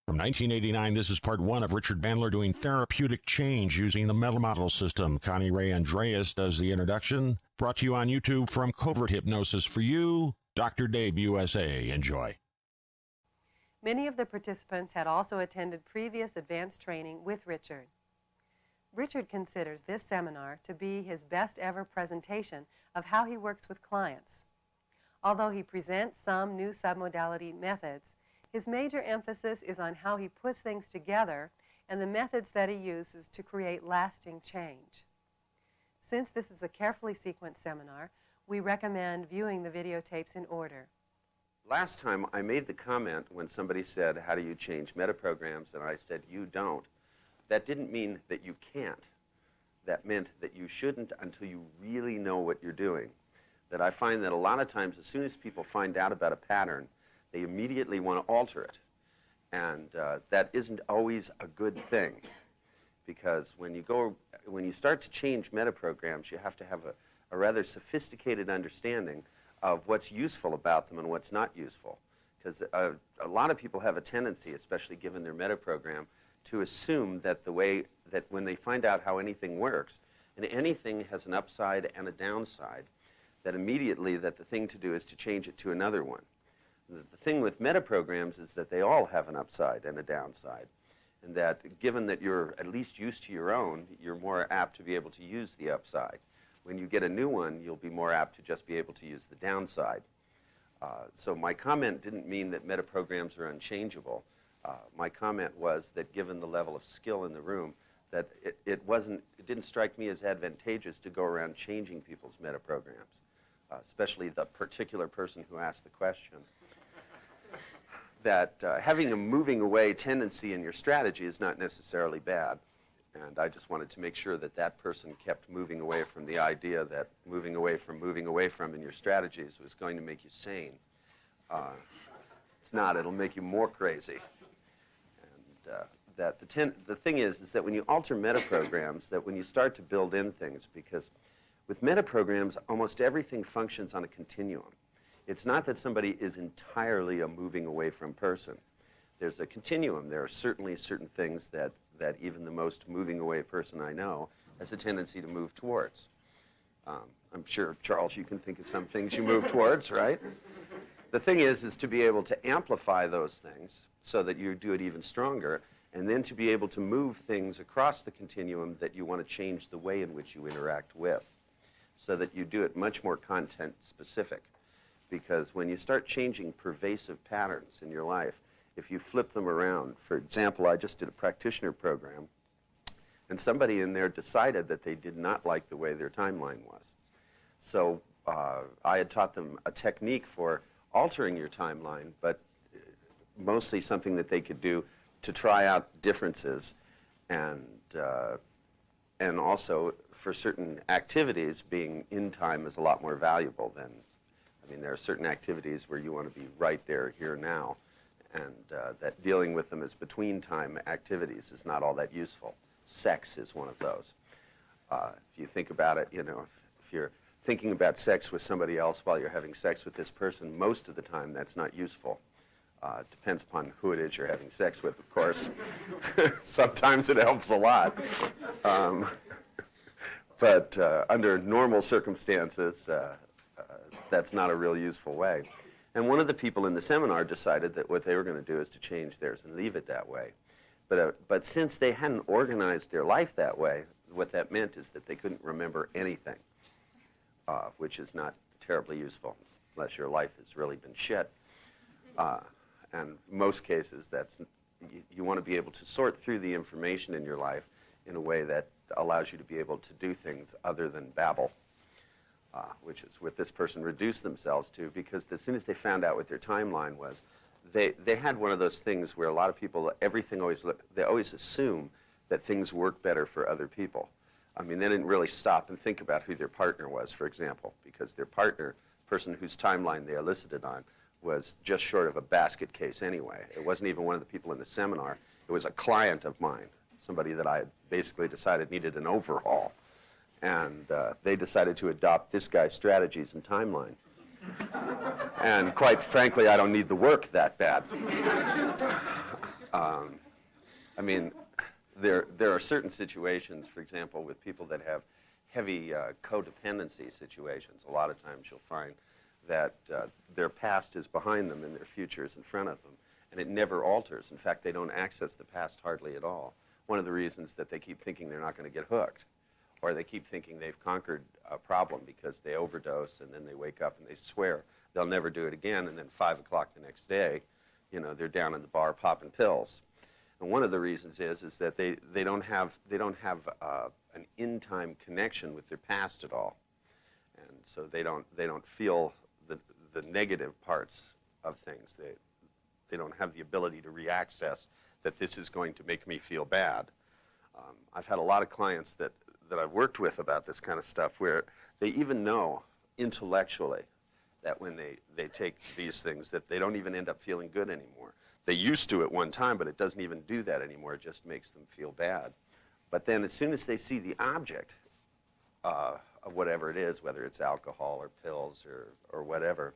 From 1989, this is part one of Richard Bandler doing therapeutic change using the mental model system. Connie Ray Andreas does the introduction. Brought to you on YouTube from Covert Hypnosis for you, Dr. Dave USA. Enjoy. Many of the participants had also attended previous advanced training with Richard. Richard considers this seminar to be his best ever presentation of how he works with clients. Although he presents some new submodality methods, his major emphasis is on how he puts things together and the methods that he uses to create lasting change. Since this is a carefully sequenced seminar, we recommend viewing the videotapes in order. Last time I made the comment when somebody said, how do you change metaprograms? And I said, you don't. That didn't mean that you can't. That meant that you shouldn't until you really know what you're doing. That I find that a lot of times, as soon as people find out about a pattern, they immediately want to alter it. And that isn't always a good thing. Because when you start to change metaprograms, you have to have a rather sophisticated understanding of what's useful about them and what's not useful. Because a lot of people have a tendency, especially given their metaprogram, to assume that that when they find out how anything works, and anything has an upside and a downside, that immediately that the thing to do is to change it to another one. The thing with metaprograms is that they all have an upside and a downside. And that given that you're at least used to your own, you're more apt to be able to use the upside. When you get a new one, you'll be more apt to just be able to use the downside. So my comment didn't mean that metaprograms are unchangeable. My comment was that given the level of skill in the room, that it didn't strike me as advantageous to go around changing people's metaprograms, especially the particular person who asked the question. That having a moving away tendency in your strategy is not necessarily bad. And I just wanted to make sure that that person kept moving away from the idea that moving away from in your strategies was going to make you sane. It's not. It'll make you more crazy. And that the thing is that when you alter metaprograms, that when you start to build in things, because with metaprograms, almost everything functions on a continuum. It's not that somebody is entirely a moving away from person. There's a continuum. There are certainly certain things that even the most moving away person I know has a tendency to move towards. I'm sure, Charles, you can think of some things you move towards, right? The thing is to be able to amplify those things so that you do it even stronger, and then to be able to move things across the continuum that you want to change the way in which you interact with, so that you do it much more content specific. Because when you start changing pervasive patterns in your life, if you flip them around, for example, I just did a practitioner program, and somebody in there decided that they did not like the way their timeline was. So I had taught them a technique for altering your timeline, but mostly something that they could do to try out differences, and also for certain activities, being in time is a lot more valuable than, I mean, there are certain activities where you want to be right there, here, now, and that dealing with them as between time activities is not all that useful. Sex is one of those. If you think about it, you know, if you're thinking about sex with somebody else while you're having sex with this person, most of the time that's not useful. It depends upon who it is you're having sex with, of course. Sometimes it helps a lot. But under normal circumstances, that's not a real useful way. And one of the people in the seminar decided that what they were going to do is to change theirs and leave it that way. But since they hadn't organized their life that way, what that meant is that they couldn't remember anything, which is not terribly useful, unless your life has really been shit. And in most cases, you want to be able to sort through the information in your life in a way that allows you to be able to do things other than babble. Which is what this person reduced themselves to, because as soon as they found out what their timeline was, they had one of those things where a lot of people, they always assume that things work better for other people. I mean, they didn't really stop and think about who their partner was, for example, because their partner, person whose timeline they elicited on, was just short of a basket case anyway. It wasn't even one of the people in the seminar. It was a client of mine, somebody that I had basically decided needed an overhaul. And they decided to adopt this guy's strategies and timeline. And quite frankly, I don't need the work that bad. I mean, there are certain situations, for example, with people that have heavy codependency situations. A lot of times you'll find that their past is behind them and their future is in front of them, and it never alters. In fact, they don't access the past hardly at all. One of the reasons that they keep thinking they're not going to get hooked, or they keep thinking they've conquered a problem because they overdose and then they wake up and they swear they'll never do it again, and then 5 o'clock the next day, you know, they're down in the bar popping pills. And one of the reasons is that they don't have an in-time connection with their past at all, and so they don't feel the negative parts of things. They don't have the ability to reaccess that this is going to make me feel bad. I've had a lot of clients that I've worked with about this kind of stuff where they even know intellectually that when they take these things that they don't even end up feeling good anymore. They used to at one time, but it doesn't even do that anymore. It just makes them feel bad. But then as soon as they see the object of whatever it is, whether it's alcohol or pills or whatever,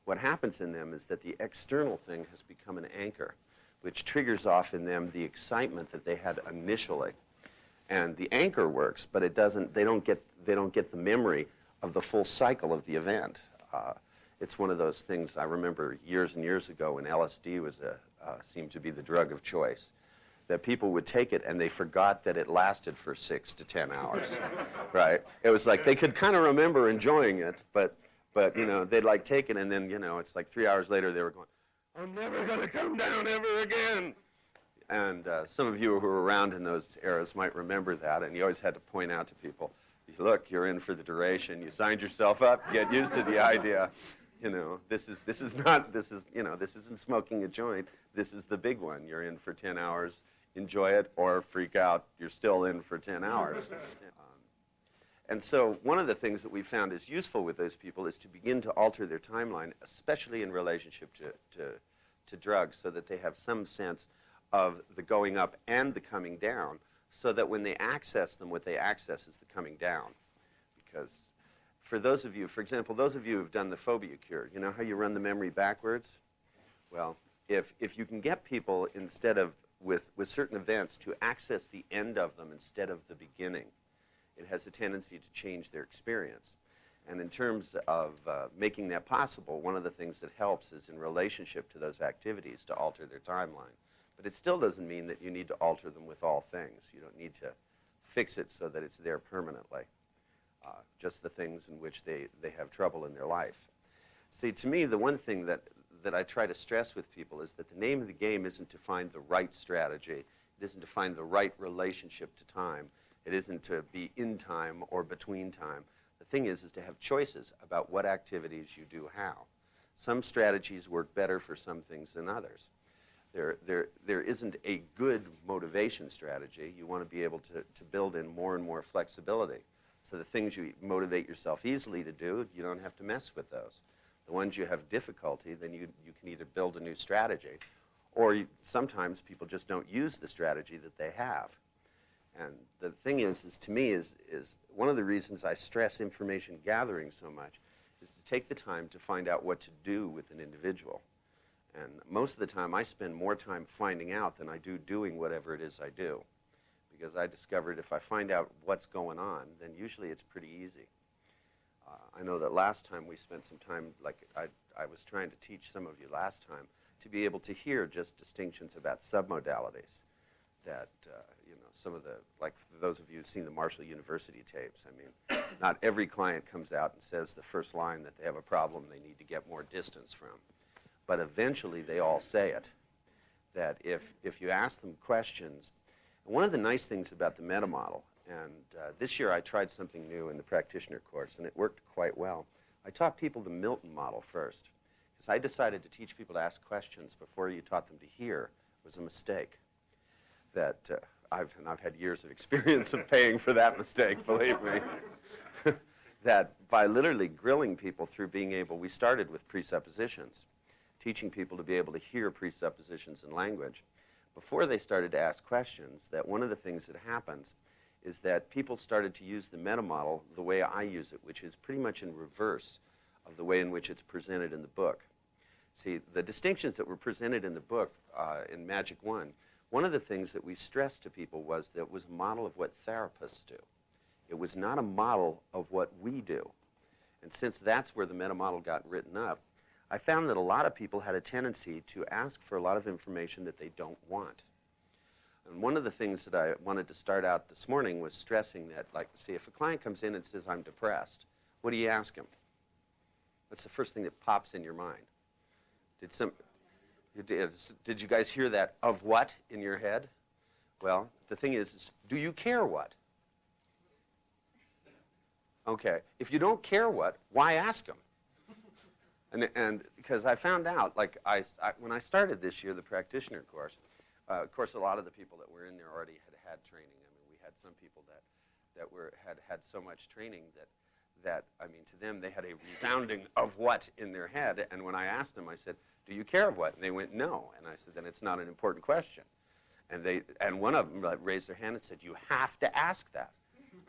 what happens in them is that the external thing has become an anchor, which triggers off in them the excitement that they had initially. And the anchor works, but it doesn't. They don't get the memory of the full cycle of the event. It's one of those things I remember years and years ago when LSD was seemed to be the drug of choice, that people would take it and they forgot that it lasted for 6 to 10 hours, right? It was like they could kind of remember enjoying it, but you know, they'd like take it and then, you know, it's like 3 hours later they were going, I'm never going to come down ever again. And some of you who were around in those eras might remember that, and you always had to point out to people, look, you're in for the duration. You signed yourself up. Get used to the idea. You know, this isn't smoking a joint. This is the big one. You're in for 10 hours. Enjoy it or freak out. You're still in for 10 hours. And so one of the things that we found is useful with those people is to begin to alter their timeline, especially in relationship to drugs, so that they have some sense of the going up and the coming down, so that when they access them, what they access is the coming down. Because for those of you, for example, those of you who've done the phobia cure, you know how you run the memory backwards? Well, if you can get people, instead of with certain events, to access the end of them instead of the beginning, it has a tendency to change their experience. And in terms of making that possible, one of the things that helps is in relationship to those activities to alter their timeline. But it still doesn't mean that you need to alter them with all things. You don't need to fix it so that it's there permanently. Just the things in which they have trouble in their life. See, to me, the one thing that I try to stress with people is that the name of the game isn't to find the right strategy. It isn't to find the right relationship to time. It isn't to be in time or between time. The thing is to have choices about what activities you do how. Some strategies work better for some things than others. There isn't a good motivation strategy. You want to be able to build in more and more flexibility. So the things you motivate yourself easily to do, you don't have to mess with those. The ones you have difficulty, then you can either build a new strategy, or sometimes people just don't use the strategy that they have. And the thing is to me, is one of the reasons I stress information gathering so much is to take the time to find out what to do with an individual. And most of the time, I spend more time finding out than I do doing whatever it is I do. Because I discovered if I find out what's going on, then usually it's pretty easy. I know that last time we spent some time, like I was trying to teach some of you last time, to be able to hear just distinctions about submodalities. That, you know, some of the, like for those of you who've seen the Marshall University tapes, I mean, not every client comes out and says the first line that they have a problem they need to get more distance from. But eventually they all say it, that if you ask them questions. One of the nice things about the meta model, and this year I tried something new in the practitioner course, and it worked quite well. I taught people the Milton model first, because I decided to teach people to ask questions before you taught them to hear was a mistake. That I've had years of experience of paying for that mistake, believe me. That by literally grilling people through being able, we started with presuppositions, teaching people to be able to hear presuppositions in language. Before they started to ask questions, that one of the things that happens is that people started to use the meta model the way I use it, which is pretty much in reverse of the way in which it's presented in the book. See, the distinctions that were presented in the book, in Magic 1, one of the things that we stressed to people was that it was a model of what therapists do. It was not a model of what we do. And since that's where the meta model got written up, I found that a lot of people had a tendency to ask for a lot of information that they don't want. And one of the things that I wanted to start out this morning was stressing that, like, see, if a client comes in and says, I'm depressed, what do you ask him? What's the first thing that pops in your mind? Did you guys hear that of what in your head? Well, the thing is, do you care what? Okay, if you don't care what, why ask them? And because I found out, like, when I started this year, the practitioner course, of course, a lot of the people that were in there already had training. I mean, we had some people that had so much training that I mean, to them, they had a resounding of what in their head. And when I asked them, I said, do you care of what? And they went, no. And I said, then it's not an important question. And one of them raised their hand and said, you have to ask that.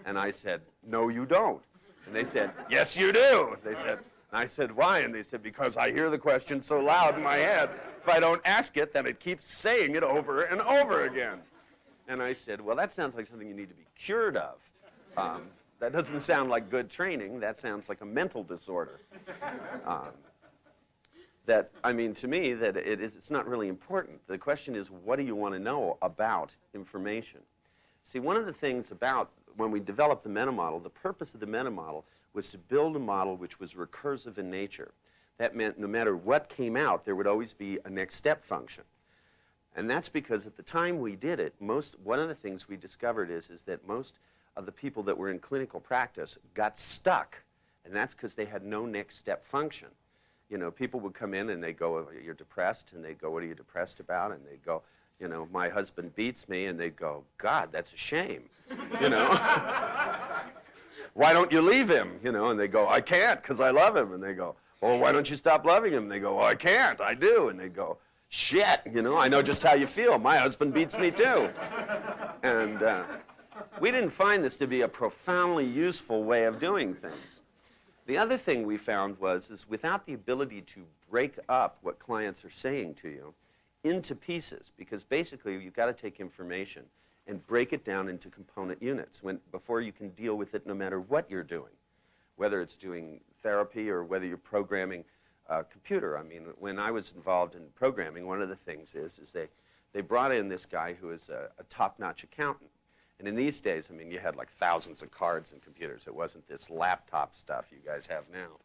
And I said, no, you don't. And they said, yes, you do. They said, and I said, why? And they said, because I hear the question so loud in my head. If I don't ask it, then it keeps saying it over and over again. And I said, well, that sounds like something you need to be cured of. That doesn't sound like good training. That sounds like a mental disorder. That, I mean, to me, that it's not really important. The question is, what do you want to know about information? See, one of the things about when we developed the meta model, the purpose of the meta model was to build a model which was recursive in nature. That meant no matter what came out, there would always be a next step function. And that's because at the time we did it, one of the things we discovered is that most of the people that were in clinical practice got stuck. And that's because they had no next step function. You know, people would come in and they go, you're depressed, and they'd go, what are you depressed about? And they'd go, you know, my husband beats me, and they'd go, God, that's a shame, you know. Why don't you leave him, you know? And they go, I can't because I love him. And they go, well, why don't you stop loving him? And they go, well, I can't, I do. And they go, shit, you know, I know just how you feel. My husband beats me too. And we didn't find this to be a profoundly useful way of doing things. The other thing we found is without the ability to break up what clients are saying to you into pieces, because basically you've got to take information and break it down into component units before you can deal with it no matter what you're doing, whether it's doing therapy or whether you're programming a computer. I mean, when I was involved in programming, one of the things is they brought in this guy who is a top-notch accountant. And in these days, I mean, you had like thousands of cards and computers. It wasn't this laptop stuff you guys have now.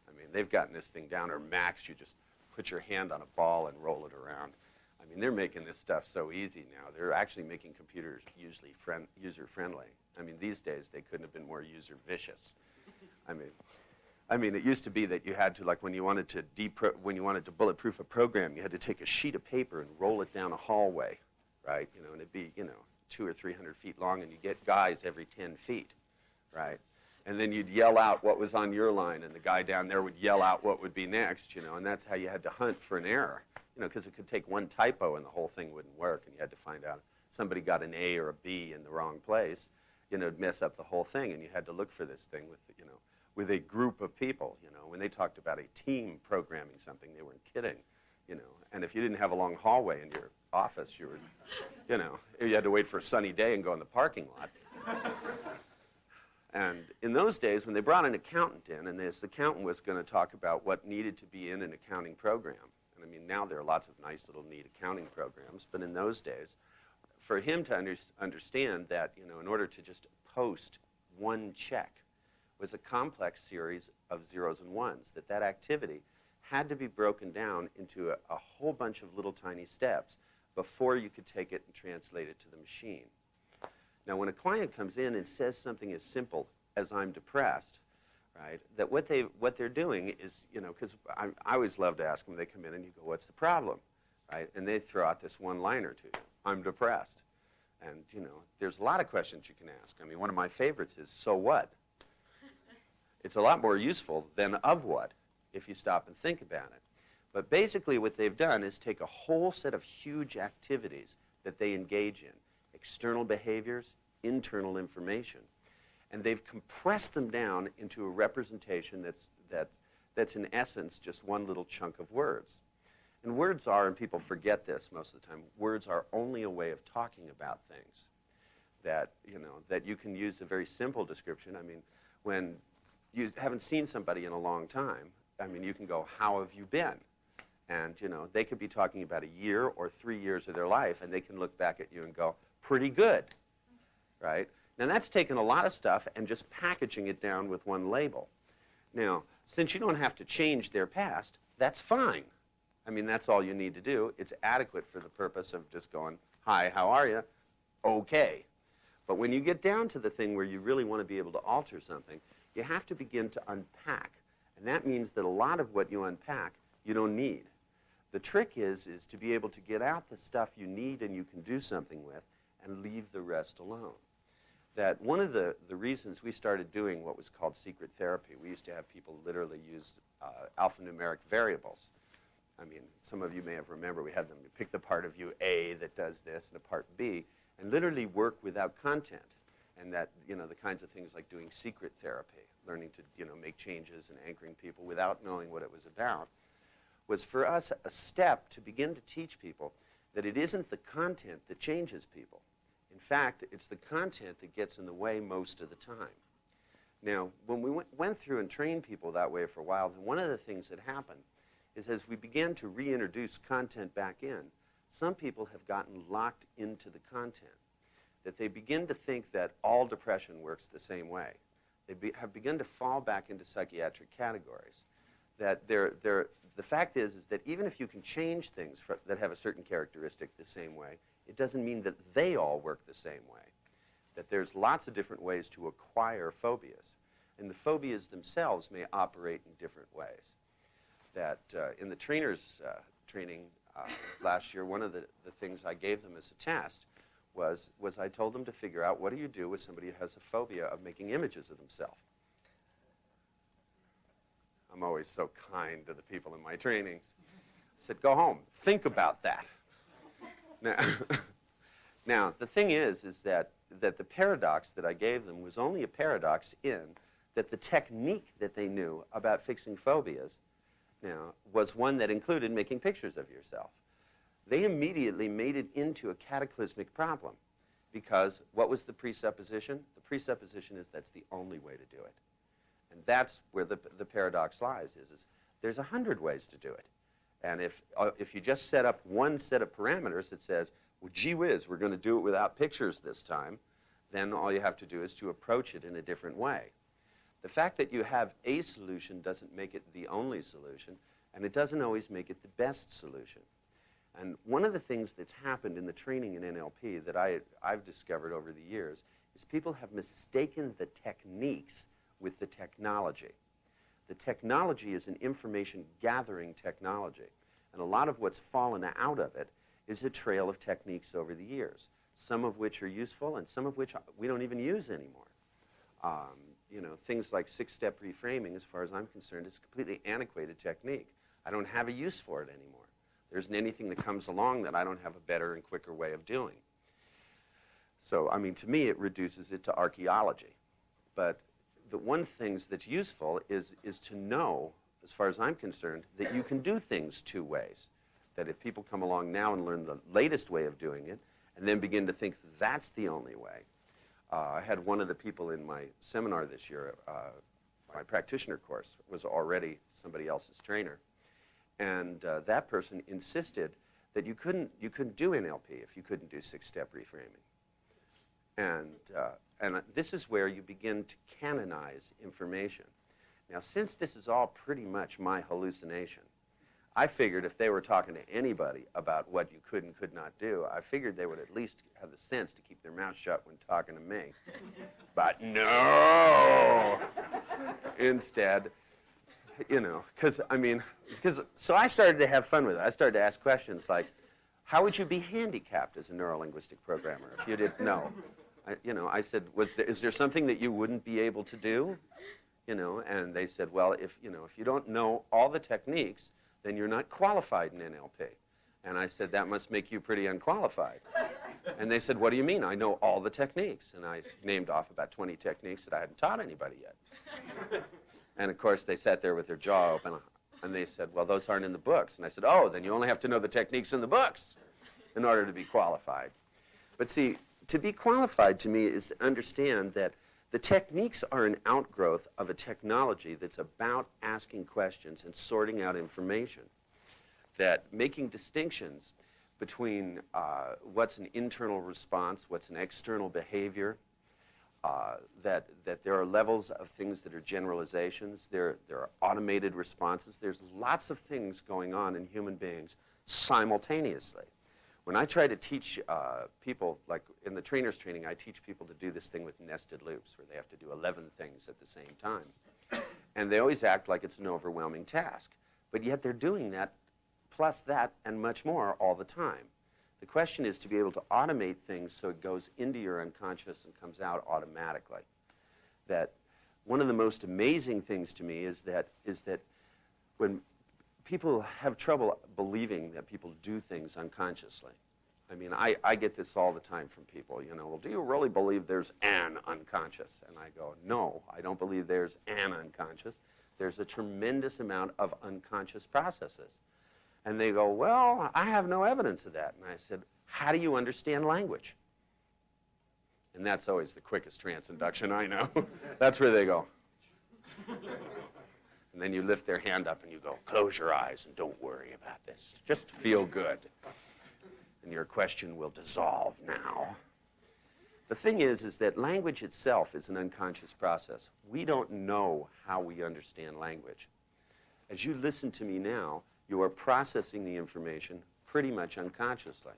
I mean, they've gotten this thing down, or Macs, you just put your hand on a ball and roll it around. I mean, they're making this stuff so easy now. They're actually making computers usually user-friendly. I mean, these days, they couldn't have been more user-vicious. I mean, it used to be that you had to, like, when you wanted to bulletproof a program, you had to take a sheet of paper and roll it down a hallway, right? You know, and it'd be, you know, 200 or 300 feet long, and you get guys every 10 feet, right? And then you'd yell out what was on your line, and the guy down there would yell out what would be next, you know, and that's how you had to hunt for an error, you know, because it could take one typo and the whole thing wouldn't work, and you had to find out if somebody got an A or a B in the wrong place, you know, it'd mess up the whole thing, and you had to look for this thing with, you know, with a group of people, you know. When they talked about a team programming something, they weren't kidding, you know, and if you didn't have a long hallway in your office, you were, you know, you had to wait for a sunny day and go in the parking lot. And in those days, when they brought an accountant in, and this accountant was going to talk about what needed to be in an accounting program, and I mean, now there are lots of nice little neat accounting programs, but in those days, for him to understand that, you know, in order to just post one check was a complex series of zeros and ones, that activity had to be broken down into a whole bunch of little tiny steps before you could take it and translate it to the machine. Now, when a client comes in and says something as simple as I'm depressed, right, that what they're doing is, you know, because I always love to ask them, they come in and you go, what's the problem, right? And they throw out this one-liner to you, I'm depressed. And, you know, there's a lot of questions you can ask. I mean, one of my favorites is, so what? It's a lot more useful than of what, if you stop and think about it. But basically what they've done is take a whole set of huge activities that they engage in, external behaviors, internal information, and they've compressed them down into a representation that's in essence just one little chunk of words. And words are, and people forget this most of the time, words are only a way of talking about things. That, you know, that you can use a very simple description. I mean, when you haven't seen somebody in a long time, I mean, you can go, how have you been? And, you know, they could be talking about a year or 3 years of their life, and they can look back at you and go, pretty good, right? Now, that's taken a lot of stuff and just packaging it down with one label. Now, since you don't have to change their past, that's fine. I mean, that's all you need to do. It's adequate for the purpose of just going, hi, how are you? Okay. But when you get down to the thing where you really want to be able to alter something, you have to begin to unpack. And that means that a lot of what you unpack, you don't need. The trick is to be able to get out the stuff you need and you can do something with and leave the rest alone. That one of the reasons we started doing what was called secret therapy, we used to have people literally use alphanumeric variables. I mean, some of you may have remembered we had them pick the part of you A that does this and a part B, and literally work without content. And that, you know, the kinds of things like doing secret therapy, learning to, you know, make changes and anchoring people without knowing what it was about, was for us a step to begin to teach people that it isn't the content that changes people. In fact, it's the content that gets in the way most of the time. Now, when we went through and trained people that way for a while, then one of the things that happened is as we began to reintroduce content back in, some people have gotten locked into the content. That they begin to think that all depression works the same way. They have begun to fall back into psychiatric categories. That the fact is that even if you can change things that have a certain characteristic the same way, it doesn't mean that they all work the same way. That there's lots of different ways to acquire phobias. And the phobias themselves may operate in different ways. That in the trainers' training last year, one of the things I gave them as a test was I told them to figure out what do you do with somebody who has a phobia of making images of themselves. I'm always so kind to the people in my trainings. I said, go home, think about that. Now the thing is that the paradox that I gave them was only a paradox in that the technique that they knew about fixing phobias was one that included making pictures of yourself. They immediately made it into a cataclysmic problem because what was the presupposition? The presupposition is that's the only way to do it. And that's where the paradox lies, is there's 100 ways to do it. And if you just set up one set of parameters that says, well, gee whiz, we're going to do it without pictures this time, then all you have to do is to approach it in a different way. The fact that you have a solution doesn't make it the only solution, and it doesn't always make it the best solution. And one of the things that's happened in the training in NLP that I've discovered over the years is people have mistaken the techniques with the technology. The technology is an information gathering technology. And a lot of what's fallen out of it is a trail of techniques over the years, some of which are useful and some of which we don't even use anymore. You know, things like 6-step reframing, as far as I'm concerned, is a completely antiquated technique. I don't have a use for it anymore. There isn't anything that comes along that I don't have a better and quicker way of doing. So, I mean, to me, it reduces it to archaeology. But the one thing that's useful is to know, as far as I'm concerned, that you can do things two ways. That if people come along now and learn the latest way of doing it, and then begin to think that's the only way. I had one of the people in my seminar this year, my practitioner course, was already somebody else's trainer. And that person insisted that you couldn't do NLP if you couldn't do 6-step reframing. And this is where you begin to canonize information. Now, since this is all pretty much my hallucination, I figured if they were talking to anybody about what you could and could not do, I figured they would at least have the sense to keep their mouth shut when talking to me. But no! Instead, you know, so I started to have fun with it. I started to ask questions like, how would you be handicapped as a neurolinguistic programmer if you didn't know? I said, is there something that you wouldn't be able to do? And they said, well, if you don't know all the techniques, then you're not qualified in NLP. And I said, that must make you pretty unqualified. And they said, what do you mean? I know all the techniques. And I named off about 20 techniques that I hadn't taught anybody yet. And of course, they sat there with their jaw open, and they said, well, those aren't in the books. And I said, oh, then you only have to know the techniques in the books in order to be qualified. But see, to be qualified to me is to understand that the techniques are an outgrowth of a technology that's about asking questions and sorting out information, that making distinctions between what's an internal response, what's an external behavior, that there are levels of things that are generalizations, there are automated responses. There's lots of things going on in human beings simultaneously. When I try to teach people, like in the trainer's training, I teach people to do this thing with nested loops, where they have to do 11 things at the same time. And they always act like it's an overwhelming task. But yet they're doing that, plus that, and much more all the time. The question is to be able to automate things so it goes into your unconscious and comes out automatically. That one of the most amazing things to me is that when people have trouble believing that people do things unconsciously. I mean, I get this all the time from people, you know, well, do you really believe there's an unconscious? And I go, no, I don't believe there's an unconscious. There's a tremendous amount of unconscious processes. And they go, well, I have no evidence of that. And I said, how do you understand language? And that's always the quickest trance induction I know. That's where they go. And then you lift their hand up and you go, close your eyes and don't worry about this. Just feel good. And your question will dissolve now. The thing is that language itself is an unconscious process. We don't know how we understand language. As you listen to me now, you are processing the information pretty much unconsciously.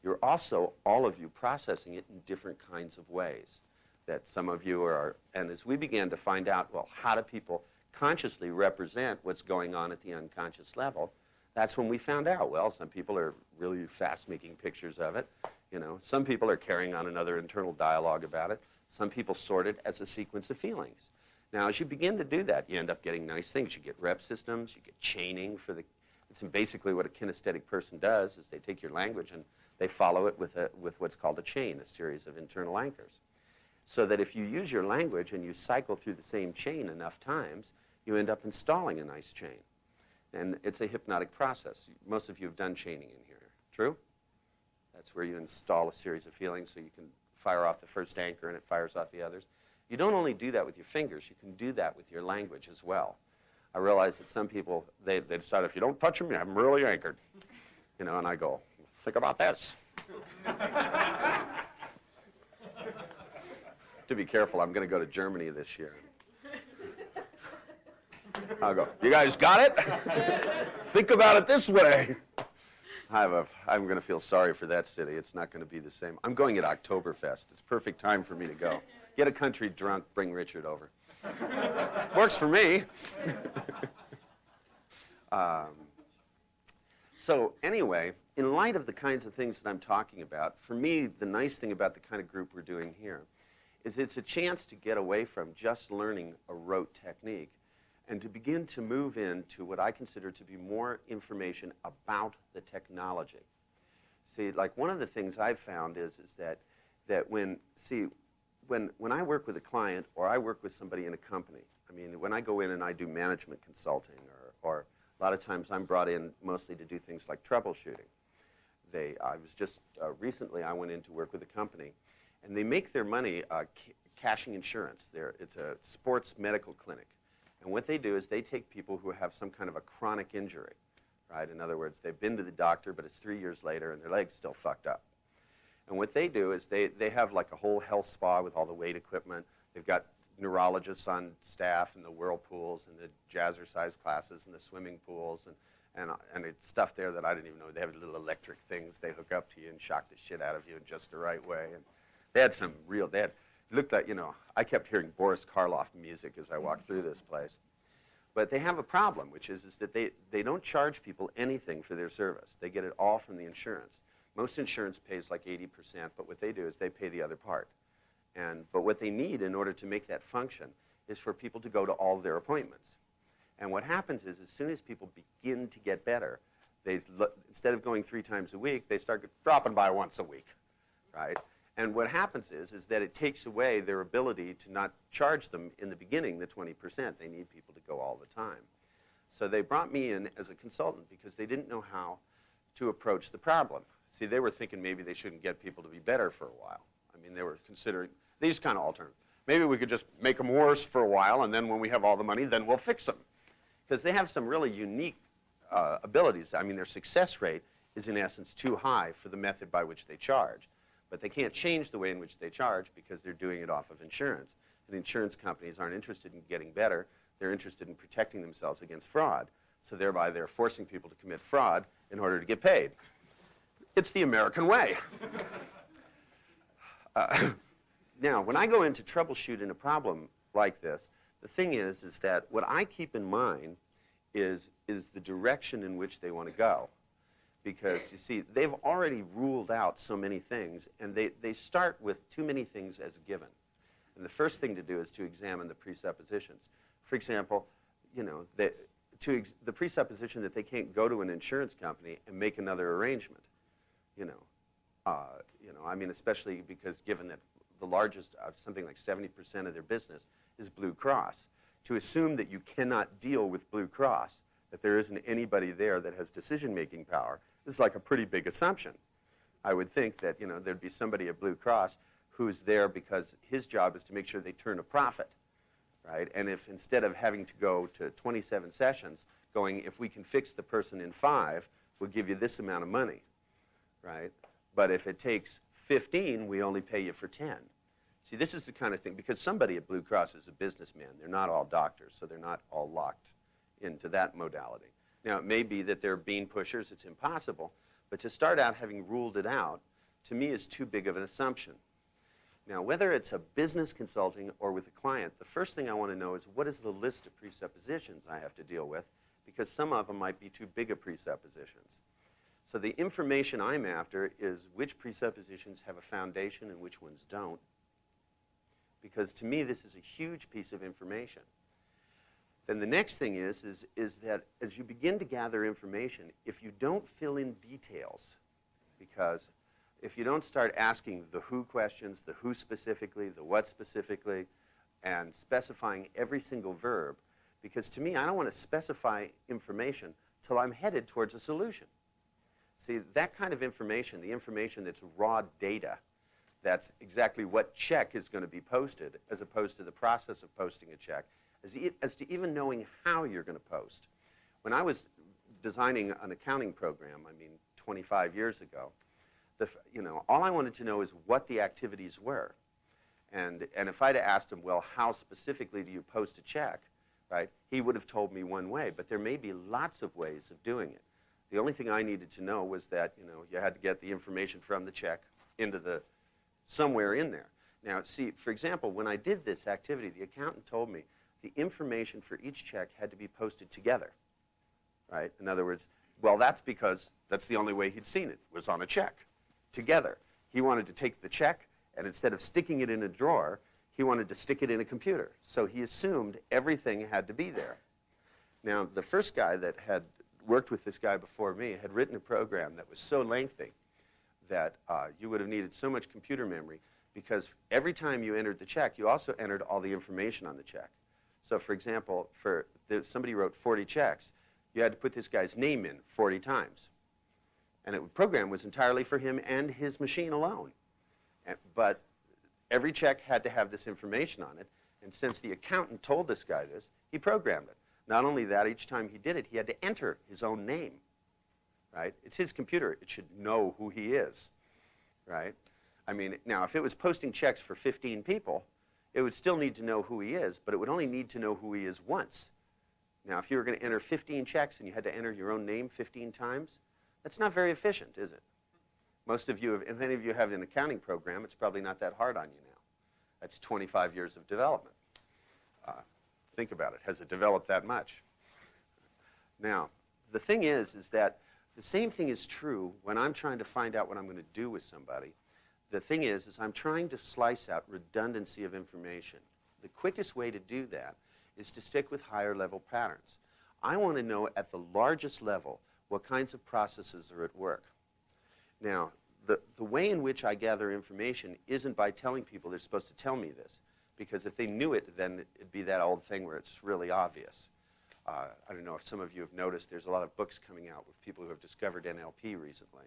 You're also, all of you, processing it in different kinds of ways. That some of you are, and as we began to find out, well, how do people consciously represent what's going on at the unconscious level, that's when we found out, well, some people are really fast making pictures of it. You know, some people are carrying on another internal dialogue about it. Some people sort it as a sequence of feelings. Now, as you begin to do that, you end up getting nice things. You get rep systems, you get chaining for the, it's basically what a kinesthetic person does is they take your language and they follow it with what's called a chain, a series of internal anchors. So that if you use your language and you cycle through the same chain enough times, you end up installing a nice chain. And it's a hypnotic process. Most of you have done chaining in here. True? That's where you install a series of feelings so you can fire off the first anchor and it fires off the others. You don't only do that with your fingers, you can do that with your language as well. I realize that some people, they decide if you don't touch them, you have them really anchored. You know, and I go, think about this. To be careful, I'm going to go to Germany this year. I'll go, you guys got it? Think about it this way. I'm going to feel sorry for that city. It's not going to be the same. I'm going at Oktoberfest. It's perfect time for me to go. Get a country drunk, bring Richard over. Works for me. So anyway, in light of the kinds of things that I'm talking about, for me, the nice thing about the kind of group we're doing here is it's a chance to get away from just learning a rote technique and to begin to move into what I consider to be more information about the technology. See, like one of the things I've found is that when I work with a client or I work with somebody in a company, I mean, when I go in and I do management consulting or a lot of times I'm brought in mostly to do things like troubleshooting. Recently I went in to work with a company and they make their money cashing insurance. It's a sports medical clinic. And what they do is they take people who have some kind of a chronic injury, right? In other words, they've been to the doctor, but it's 3 years later and their leg's still fucked up. And what they do is they have like a whole health spa with all the weight equipment. They've got neurologists on staff in the whirlpools and the jazzercise classes and the swimming pools and it's stuff there that I didn't even know. They have little electric things they hook up to you and shock the shit out of you in just the right way. And they had some real, it looked like, you know, I kept hearing Boris Karloff music as I walked through this place. But they have a problem, which is that they don't charge people anything for their service. They get it all from the insurance. Most insurance pays like 80%, but what they do is they pay the other part. But what they need in order to make that function is for people to go to all their appointments. And what happens is as soon as people begin to get better, instead of going 3 times a week, they start dropping by once a week, right? And what happens is that it takes away their ability to not charge them in the beginning the 20%. They need people to go all the time. So they brought me in as a consultant because they didn't know how to approach the problem. See, they were thinking maybe they shouldn't get people to be better for a while. I mean, they were considering these kind of alternatives. Maybe we could just make them worse for a while, and then when we have all the money, then we'll fix them. Because they have some really unique abilities. I mean, their success rate is in essence too high for the method by which they charge. But they can't change the way in which they charge because they're doing it off of insurance. And insurance companies aren't interested in getting better. They're interested in protecting themselves against fraud. So thereby they're forcing people to commit fraud in order to get paid. It's the American way. Now, when I go in to troubleshoot in a problem like this, the thing is that what I keep in mind is the direction in which they want to go. Because, you see, they've already ruled out so many things, and they start with too many things as given. And the first thing to do is to examine the presuppositions. For example, you know, the presupposition that they can't go to an insurance company and make another arrangement. I mean, especially because given that the largest, something like 70% of their business is Blue Cross. To assume that you cannot deal with Blue Cross, that there isn't anybody there that has decision-making power, is like a pretty big assumption. I would think that, you know, there'd be somebody at Blue Cross who's there because his job is to make sure they turn a profit, right? And if instead of having to go to 27 sessions, going, if we can fix the person in 5, we'll give you this amount of money, right? But if it takes 15, we only pay you for 10. See, this is the kind of thing, because somebody at Blue Cross is a businessman. They're not all doctors, so they're not all locked into that modality. Now, it may be that they're bean pushers. It's impossible. But to start out having ruled it out, to me, is too big of an assumption. Now, whether it's a business consulting or with a client, the first thing I want to know is what is the list of presuppositions I have to deal with, because some of them might be too big of presuppositions. So the information I'm after is which presuppositions have a foundation and which ones don't. Because to me, this is a huge piece of information. Then the next thing is that as you begin to gather information, if you don't fill in details, because if you don't start asking the who questions, the who specifically, the what specifically, and specifying every single verb, because to me, I don't want to specify information till I'm headed towards a solution. See, that kind of information, the information that's raw data, that's exactly what check is going to be posted, as opposed to the process of posting a check, as to even knowing how you're going to post. When I was designing an accounting program, I mean, 25 years ago, all I wanted to know is what the activities were. And if I'd have asked him, well, how specifically do you post a check, right, he would have told me one way, but there may be lots of ways of doing it. The only thing I needed to know was that, you had to get the information from the check into somewhere in there. Now, see, for example, when I did this activity, the accountant told me the information for each check had to be posted together, right? In other words, well, that's because that's the only way he'd seen it, was on a check, together. He wanted to take the check, and instead of sticking it in a drawer, he wanted to stick it in a computer. So he assumed everything had to be there. Now, the first guy that had worked with this guy before me had written a program that was so lengthy that you would have needed so much computer memory, because every time you entered the check, you also entered all the information on the check. So, for example, somebody wrote 40 checks, you had to put this guy's name in 40 times. And the program was entirely for him and his machine alone. But every check had to have this information on it, and since the accountant told this guy this, he programmed it. Not only that, each time he did it, he had to enter his own name, right? It's his computer. It should know who he is, right? I mean, now, if it was posting checks for 15 people, it would still need to know who he is, but it would only need to know who he is once. Now, if you were going to enter 15 checks and you had to enter your own name 15 times, that's not very efficient, is it? Most of you, if any of you have an accounting program, it's probably not that hard on you now. That's 25 years of development. Think about it. Has it developed that much? Now, the thing is that the same thing is true when I'm trying to find out what I'm going to do with somebody. The thing is I'm trying to slice out redundancy of information. The quickest way to do that is to stick with higher level patterns. I want to know at the largest level what kinds of processes are at work. Now, the way in which I gather information isn't by telling people they're supposed to tell me this, because if they knew it, then it'd be that old thing where it's really obvious. I don't know if some of you have noticed, there's a lot of books coming out with people who have discovered NLP recently.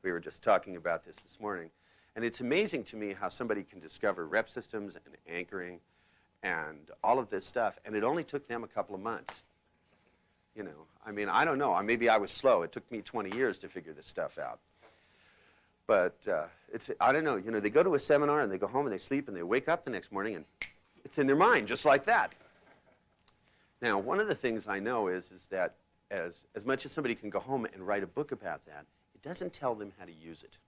We were just talking about this morning. And it's amazing to me how somebody can discover rep systems and anchoring and all of this stuff, and it only took them a couple of months. You know, I mean, I don't know. Maybe I was slow. It took me 20 years to figure this stuff out. But I don't know. You know, they go to a seminar and they go home and they sleep and they wake up the next morning and it's in their mind just like that. Now, one of the things I know is that as much as somebody can go home and write a book about that, it doesn't tell them how to use it.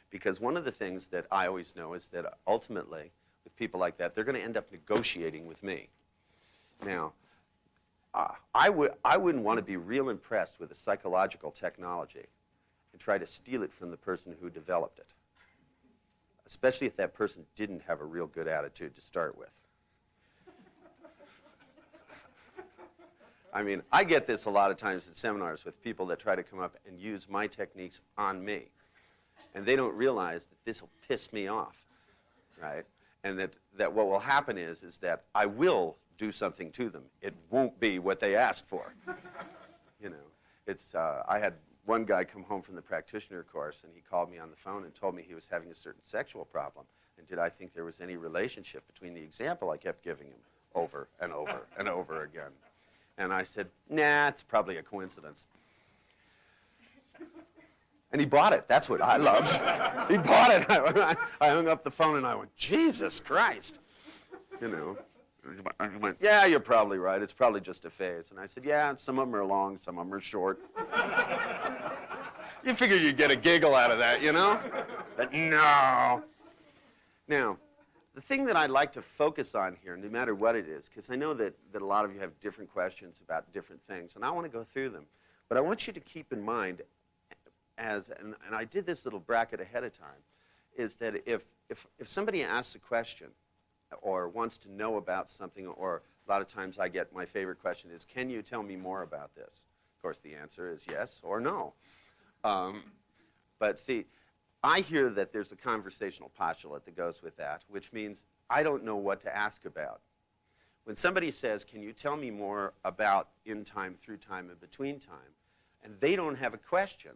Because one of the things that I always know is that ultimately, with people like that, they're going to end up negotiating with me. Now, I wouldn't want to be real impressed with a psychological technology and try to steal it from the person who developed it, especially if that person didn't have a real good attitude to start with. I mean, I get this a lot of times at seminars with people that try to come up and use my techniques on me. And they don't realize that this will piss me off, right? And that what will happen is that I will do something to them. It won't be what they asked for. You know, I had one guy come home from the practitioner course, and he called me on the phone and told me he was having a certain sexual problem. And did I think there was any relationship between the example I kept giving him over and over and over again? And I said, nah, it's probably a coincidence. And he bought it. That's what I love. He bought it. I hung up the phone and I went, Jesus Christ. You know. I went, yeah, you're probably right. It's probably just a phase. And I said, yeah, some of them are long, some of them are short. You figured you'd get a giggle out of that, you know? But no. Now, the thing that I'd like to focus on here, no matter what it is, because I know that a lot of you have different questions about different things, and I want to go through them. But I want you to keep in mind, and I did this little bracket ahead of time, is that if somebody asks a question or wants to know about something, or a lot of times I get my favorite question is, can you tell me more about this? Of course, the answer is yes or no. But see, I hear that there's a conversational postulate that goes with that, which means I don't know what to ask about. When somebody says, can you tell me more about in time, through time, and between time, and they don't have a question,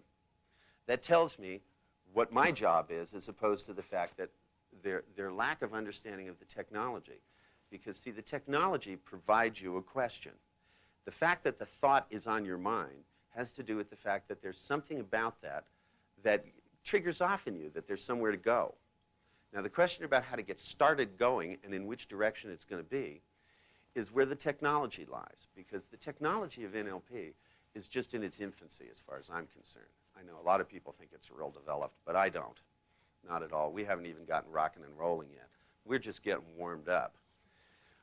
that tells me what my job is, as opposed to the fact that their lack of understanding of the technology. Because, see, the technology provides you a question. The fact that the thought is on your mind has to do with the fact that there's something about that that triggers off in you, that there's somewhere to go. Now, the question about how to get started going and in which direction it's going to be is where the technology lies. Because the technology of NLP is just in its infancy as far as I'm concerned. I know a lot of people think it's real developed, but I don't. Not at all. We haven't even gotten rocking and rolling yet. We're just getting warmed up.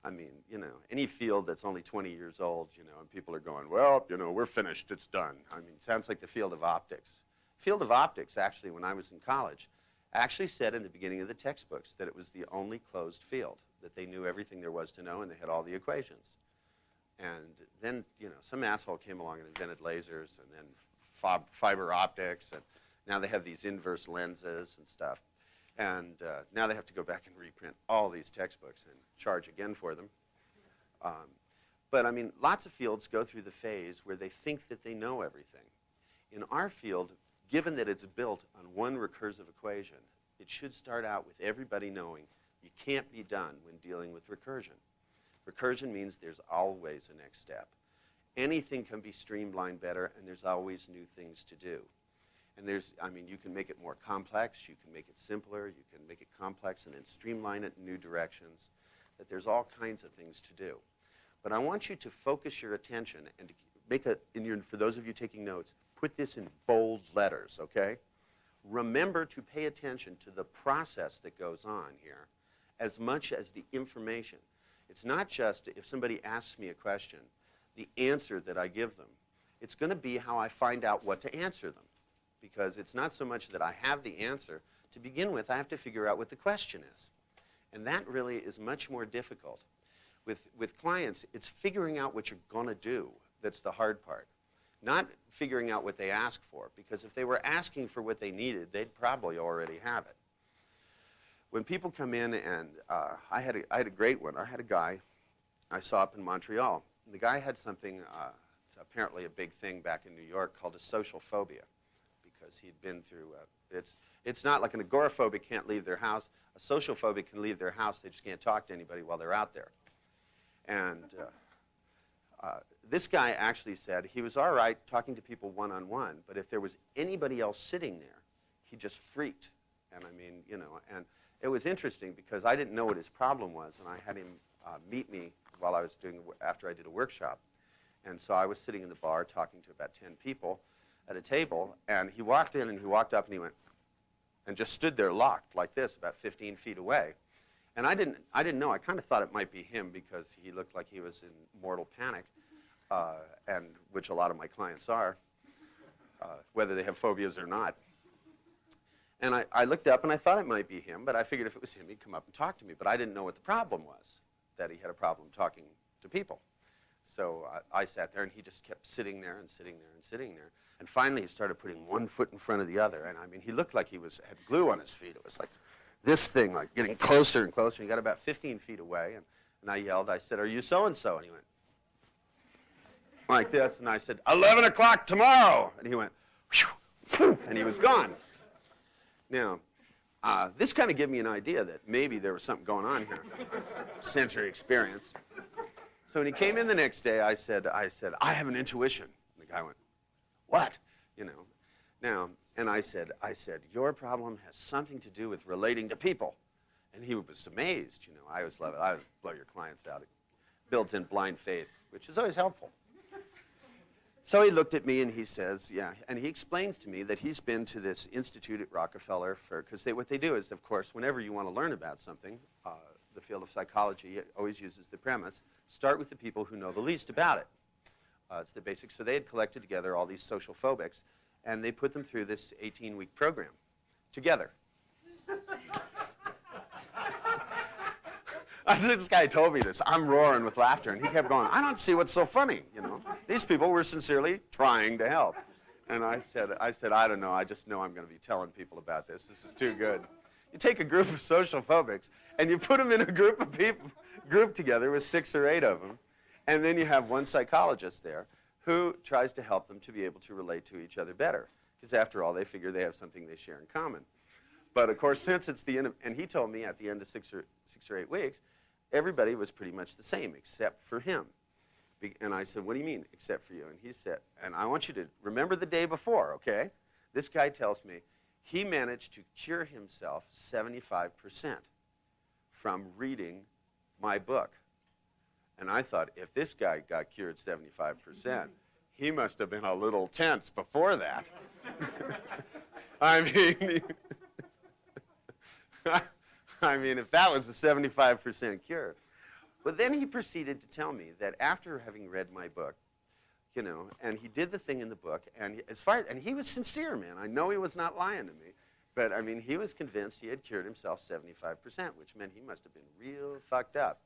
I mean, you know, any field that's only 20 years old, you know, and people are going, well, you know, we're finished, it's done. I mean, it sounds like the field of optics. Field of optics, actually, when I was in college, actually said in the beginning of the textbooks that it was the only closed field, that they knew everything there was to know and they had all the equations. And then, you know, some asshole came along and invented lasers and then fiber optics, and now they have these inverse lenses and stuff. And now they have to go back and reprint all these textbooks and charge again for them. But I mean, lots of fields go through the phase where they think that they know everything. In our field, given that it's built on one recursive equation, it should start out with everybody knowing you can't be done when dealing with recursion. Recursion means there's always a next step. Anything can be streamlined better, and there's always new things to do. And there's, I mean, you can make it more complex, you can make it simpler, you can make it complex and then streamline it in new directions, that there's all kinds of things to do. But I want you to focus your attention and to make for those of you taking notes, put this in bold letters, okay? Remember to pay attention to the process that goes on here as much as the information. It's not just if somebody asks me a question, the answer that I give them. It's going to be how I find out what to answer them. Because it's not so much that I have the answer. To begin with, I have to figure out what the question is. And that really is much more difficult. With clients, it's figuring out what you're going to do that's the hard part. not figuring out what they ask for, because if they were asking for what they needed, they'd probably already have it. When people come in, and I had a great one. I had a guy I saw up in Montreal. And the guy had something, it's apparently a big thing back in New York, called a social phobia, because he'd been through, it's not like an agoraphobic can't leave their house. A social phobic can leave their house, they just can't talk to anybody while they're out there. And this guy actually said he was all right talking to people one-on-one, but if there was anybody else sitting there, he just freaked. And I mean, you know, and it was interesting because I didn't know what his problem was, and I had him meet me while I was after I did a workshop. And so I was sitting in the bar talking to about 10 people at a table, and he walked in and he walked up and he went, and just stood there locked like this about 15 feet away. And I didn't know. I kind of thought it might be him because he looked like he was in mortal panic, and which a lot of my clients are, whether they have phobias or not. And I looked up and I thought it might be him, but I figured if it was him, he'd come up and talk to me. But I didn't know what the problem was, that he had a problem talking to people. So I sat there and he just kept sitting there and sitting there and sitting there. And finally he started putting one foot in front of the other. And I mean, he looked like he had glue on his feet. It was like this thing, like getting closer and closer. He got about 15 feet away, and I yelled, I said, "Are you so-and-so?" And he went like this, and I said, 11 o'clock tomorrow. And he went, whew, and he was gone. Now, this kind of gave me an idea that maybe there was something going on here, sensory experience. So when he came in the next day, I said, "I have an intuition." And the guy went, "What?" You know. Now, and I said, "Your problem has something to do with relating to people." And he was amazed. You know, I always love it. I always blow your clients out. It builds in blind faith, which is always helpful. So he looked at me and he says, yeah, and he explains to me that he's been to this institute at Rockefeller because what they do is, of course, whenever you want to learn about something, the field of psychology always uses the premise, start with the people who know the least about it. It's the basics. So they had collected together all these social phobics, and they put them through this 18-week program together. This guy told me this. I'm roaring with laughter, and he kept going, "I don't see what's so funny, you know. These people were sincerely trying to help." And I said, "I don't know. I just know I'm going to be telling people about this. This is too good." You take a group of social phobics, and you put them in a group of people, group together with 6 or 8 of them, and then you have one psychologist there who tries to help them to be able to relate to each other better. Because after all, they figure they have something they share in common. But of course, since it's the end of, and he told me at the end of 6 or 8 weeks, everybody was pretty much the same except for him. And I said, "What do you mean, except for you?" And he said, and I want you to remember the day before, okay? This guy tells me he managed to cure himself 75% from reading my book. And I thought, if this guy got cured 75%, he must have been a little tense before that. I mean, if that was a 75% cure. But then he proceeded to tell me that after having read my book, you know, and he did the thing in the book, and he was sincere, man. I know he was not lying to me, but I mean, he was convinced he had cured himself 75%, which meant he must have been real fucked up.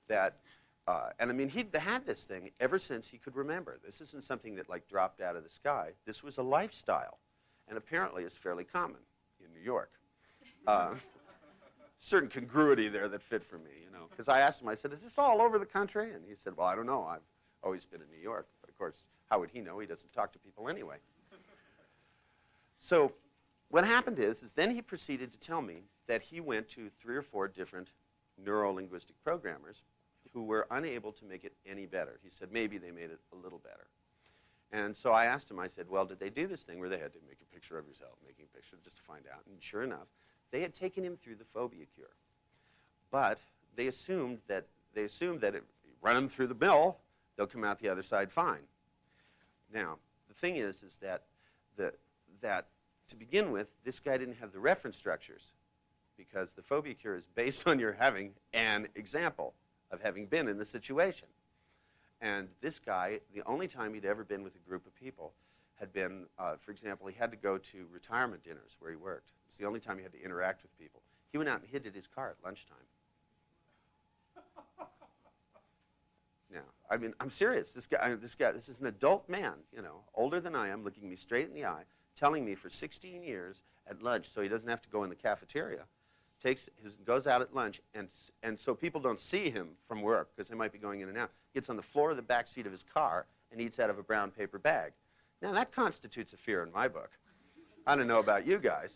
And I mean, he'd had this thing ever since he could remember. This isn't something that like dropped out of the sky. This was a lifestyle, and apparently it's fairly common in New York. Certain congruity there that fit for me, you know. Because I asked him, I said, "Is this all over the country?" And he said, "Well, I don't know. I've always been in New York." But of course, how would he know? He doesn't talk to people anyway. So what happened is then he proceeded to tell me that he went to 3 or 4 different neuro-linguistic programmers who were unable to make it any better. He said maybe they made it a little better. And so I asked him, I said, "Well, did they do this thing where they had to make a picture of yourself, making a picture just to find out?" And sure enough, they had taken him through the phobia cure. But they assumed that if you run them through the mill, they'll come out the other side fine. Now, the thing is that to begin with, this guy didn't have the reference structures because the phobia cure is based on your having an example of having been in the situation. And this guy, the only time he'd ever been with a group of people had been, for example, he had to go to retirement dinners where he worked. It was the only time he had to interact with people. He went out and hid at his car at lunchtime. Now, I mean, I'm serious. This is an adult man, you know, older than I am, looking me straight in the eye, telling me for 16 years at lunch, so he doesn't have to go in the cafeteria, goes out at lunch, and so people don't see him from work, because they might be going in and out, gets on the floor of the back seat of his car and eats out of a brown paper bag. Now, that constitutes a fear in my book. I don't know about you guys,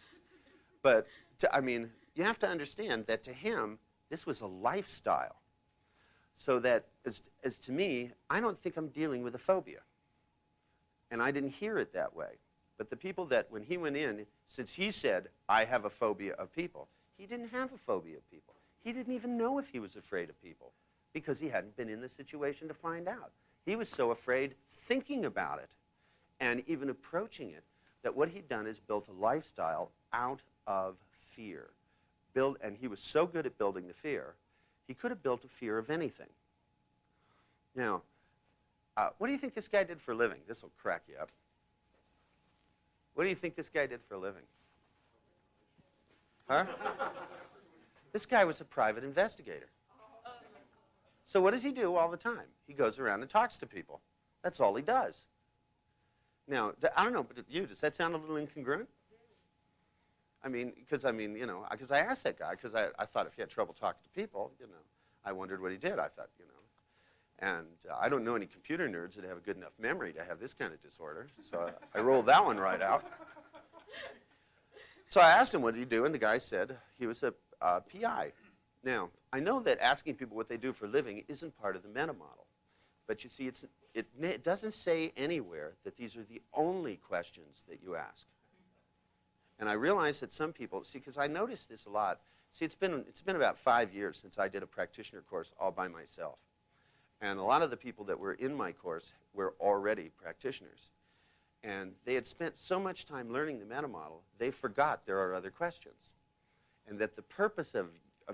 but, I mean, you have to understand that to him, this was a lifestyle. So that, as to me, I don't think I'm dealing with a phobia. And I didn't hear it that way. But the people that, when he went in, since he said, I have a phobia of people, he didn't have a phobia of people. He didn't even know if he was afraid of people, because he hadn't been in the situation to find out. He was so afraid thinking about it and even approaching it that what he'd done is built a lifestyle out of fear. And he was so good at building the fear, he could have built a fear of anything. Now, what do you think this guy did for a living? This will crack you up. What do you think this guy did for a living? Huh? This guy was a private investigator. So what does he do all the time? He goes around and talks to people. That's all he does. Now, I don't know, but to you, does that sound a little incongruent? I mean, because I asked that guy, because I thought if he had trouble talking to people, you know, I wondered what he did. I thought, you know, and I don't know any computer nerds that have a good enough memory to have this kind of disorder, so I rolled that one right out. So I asked him, what did he do? And the guy said he was a PI. Now, I know that asking people what they do for a living isn't part of the meta model, but you see, it doesn't say anywhere that these are the only questions that you ask. And I realize that some people, see, because I noticed this a lot. See, it's been about 5 years since I did a practitioner course all by myself. And a lot of the people that were in my course were already practitioners. And they had spent so much time learning the meta model, they forgot there are other questions. And that the purpose of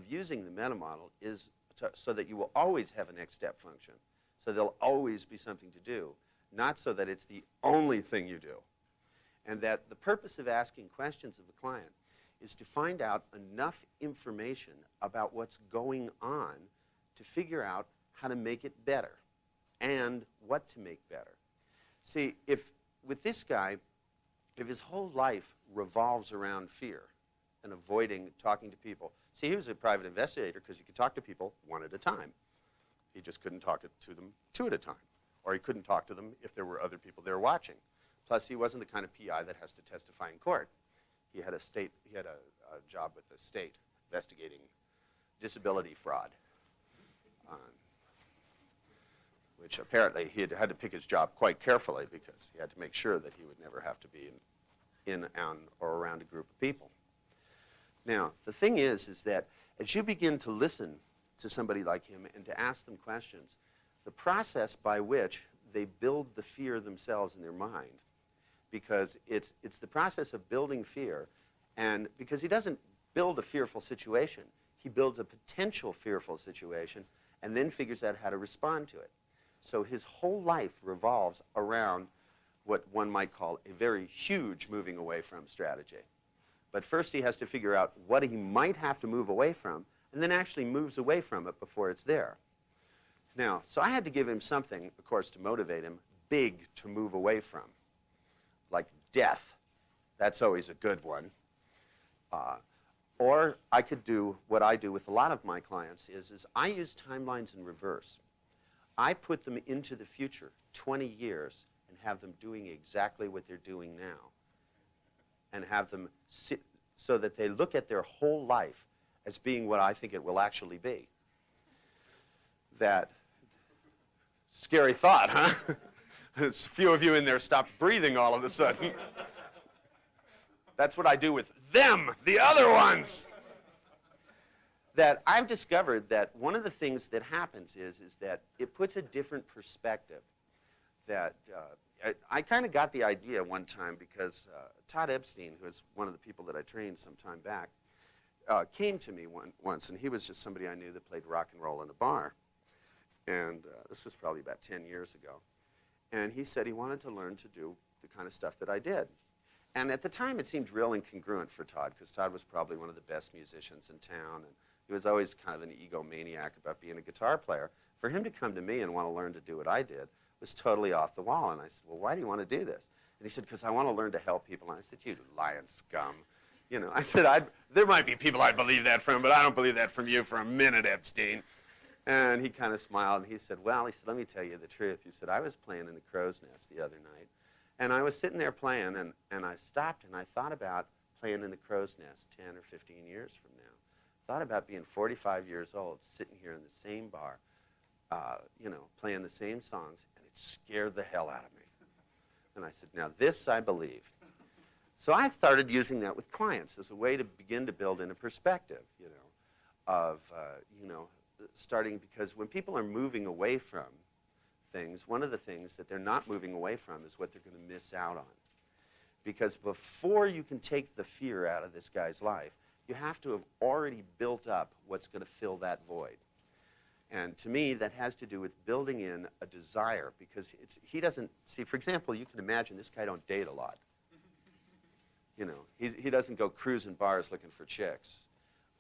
using the meta model is so that you will always have a next step function. So there'll always be something to do, not so that it's the only thing you do. And that the purpose of asking questions of the client is to find out enough information about what's going on to figure out how to make it better and what to make better. See, with this guy, if his whole life revolves around fear and avoiding talking to people. See, he was a private investigator because he could talk to people one at a time. He just couldn't talk to them two at a time. Or he couldn't talk to them if there were other people there watching. Plus, he wasn't the kind of PI that has to testify in court. He had a job with the state investigating disability fraud, which apparently he had to pick his job quite carefully because he had to make sure that he would never have to be in or around a group of people. Now, the thing is that as you begin to listen to somebody like him and to ask them questions, the process by which they build the fear themselves in their mind, because it's the process of building fear, and because he doesn't build a fearful situation, he builds a potential fearful situation and then figures out how to respond to it. So his whole life revolves around what one might call a very huge moving away from strategy. But first he has to figure out what he might have to move away from, and then actually moves away from it before it's there. Now, so I had to give him something, of course, to motivate him, big to move away from, like death. That's always a good one. Or I could do what I do with a lot of my clients is I use timelines in reverse. I put them into the future, 20 years, and have them doing exactly what they're doing now. And have them sit so that they look at their whole life as being what I think it will actually be. That scary thought, huh? A few of you in there stopped breathing all of a sudden. That's what I do with them, the other ones. That I've discovered that one of the things that happens is that it puts a different perspective. That I kind of got the idea one time because Todd Epstein, who is one of the people that I trained some time back, came to me once, and he was just somebody I knew that played rock and roll in a bar. And this was probably about 10 years ago. And he said he wanted to learn to do the kind of stuff that I did. And at the time, it seemed real incongruent for Todd, because Todd was probably one of the best musicians in town, and He was always kind of an egomaniac about being a guitar player. For him to come to me and want to learn to do what I did was totally off the wall. And I said, well, why do you want to do this? And he said, because I want to learn to help people. And I said, you lying scum. You know, I said, there might be people I'd believe that from, but I don't believe that from you for a minute, Epstein. And he kind of smiled, and he said, well, he said, let me tell you the truth. He said, I was playing in the Crow's Nest the other night, and I was sitting there playing, and I stopped, and I thought about playing in the Crow's Nest 10 or 15 years from now. Thought about being 45 years old, sitting here in the same bar, you know, playing the same songs, and it scared the hell out of me. And I said, now this I believe. So I started using that with clients as a way to begin to build in a perspective, you know, of, you know, starting, because when people are moving away from things, one of the things that they're not moving away from is what they're going to miss out on. Because before you can take the fear out of this guy's life, you have to have already built up what's going to fill that void. And to me, that has to do with building in a desire, because he doesn't, see, for example, you can imagine this guy don't date a lot. You know, he doesn't go cruising bars looking for chicks.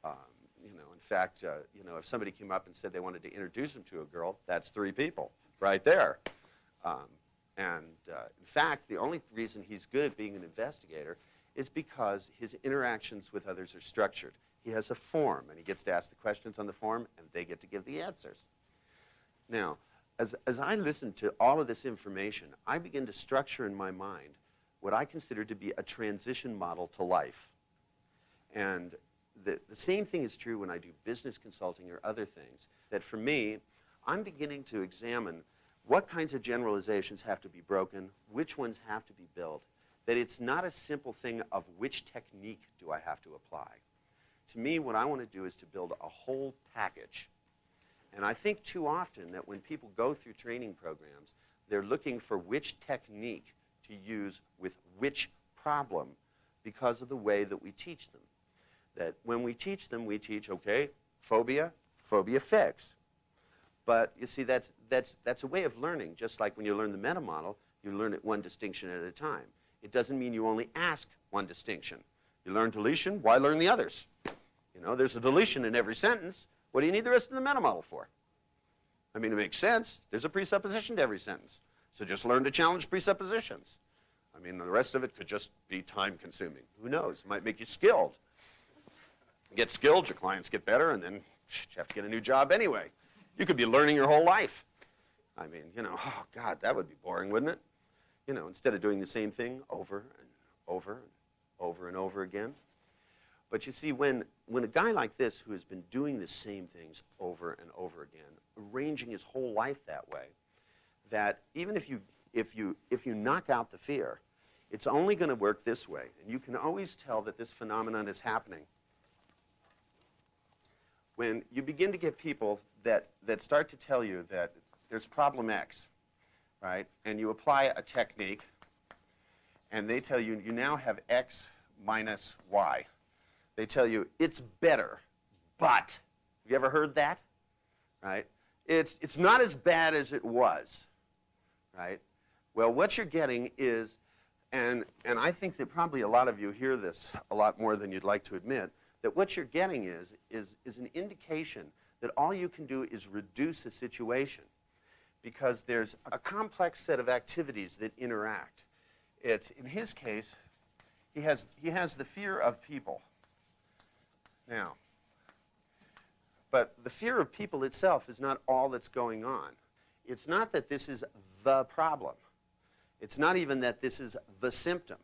You know, in fact, you know, if somebody came up and said they wanted to introduce him to a girl, that's 3 people right there. In fact, the only reason he's good at being an investigator is because his interactions with others are structured. He has a form, and he gets to ask the questions on the form, and they get to give the answers. Now, as I listen to all of this information, I begin to structure in my mind what I consider to be a transition model to life. And the same thing is true when I do business consulting or other things, that for me, I'm beginning to examine what kinds of generalizations have to be broken, which ones have to be built, that it's not a simple thing of which technique do I have to apply. To me, what I want to do is to build a whole package. And I think too often that when people go through training programs, they're looking for which technique to use with which problem because of the way that we teach them. That when we teach them, we teach, okay, phobia fix. But you see, that's a way of learning. Just like when you learn the meta model, you learn it one distinction at a time. It doesn't mean you only ask one distinction. You learn deletion, why learn the others? You know, there's a deletion in every sentence. What do you need the rest of the meta model for? I mean, it makes sense. There's a presupposition to every sentence. So just learn to challenge presuppositions. I mean, the rest of it could just be time-consuming. Who knows? It might make you skilled. You get skilled, your clients get better, and then you have to get a new job anyway. You could be learning your whole life. I mean, you know, oh, God, that would be boring, wouldn't it? You know, instead of doing the same thing over and over and over and over again. But you see, when a guy like this who has been doing the same things over and over again, arranging his whole life that way, that even if you knock out the fear, it's only going to work this way. And you can always tell that this phenomenon is happening when you begin to get people that start to tell you that there's problem X, right? And you apply a technique, and they tell you you now have X minus Y. They tell you it's better, but, have you ever heard that? Right? It's not as bad as it was, right? Well, what you're getting is, and I think that probably a lot of you hear this a lot more than you'd like to admit, that what you're getting is an indication that all you can do is reduce a situation because there's a complex set of activities that interact. It's, in his case, he has the fear of people. Now, but the fear of people itself is not all that's going on. It's not that this is the problem. It's not even that this is the symptom.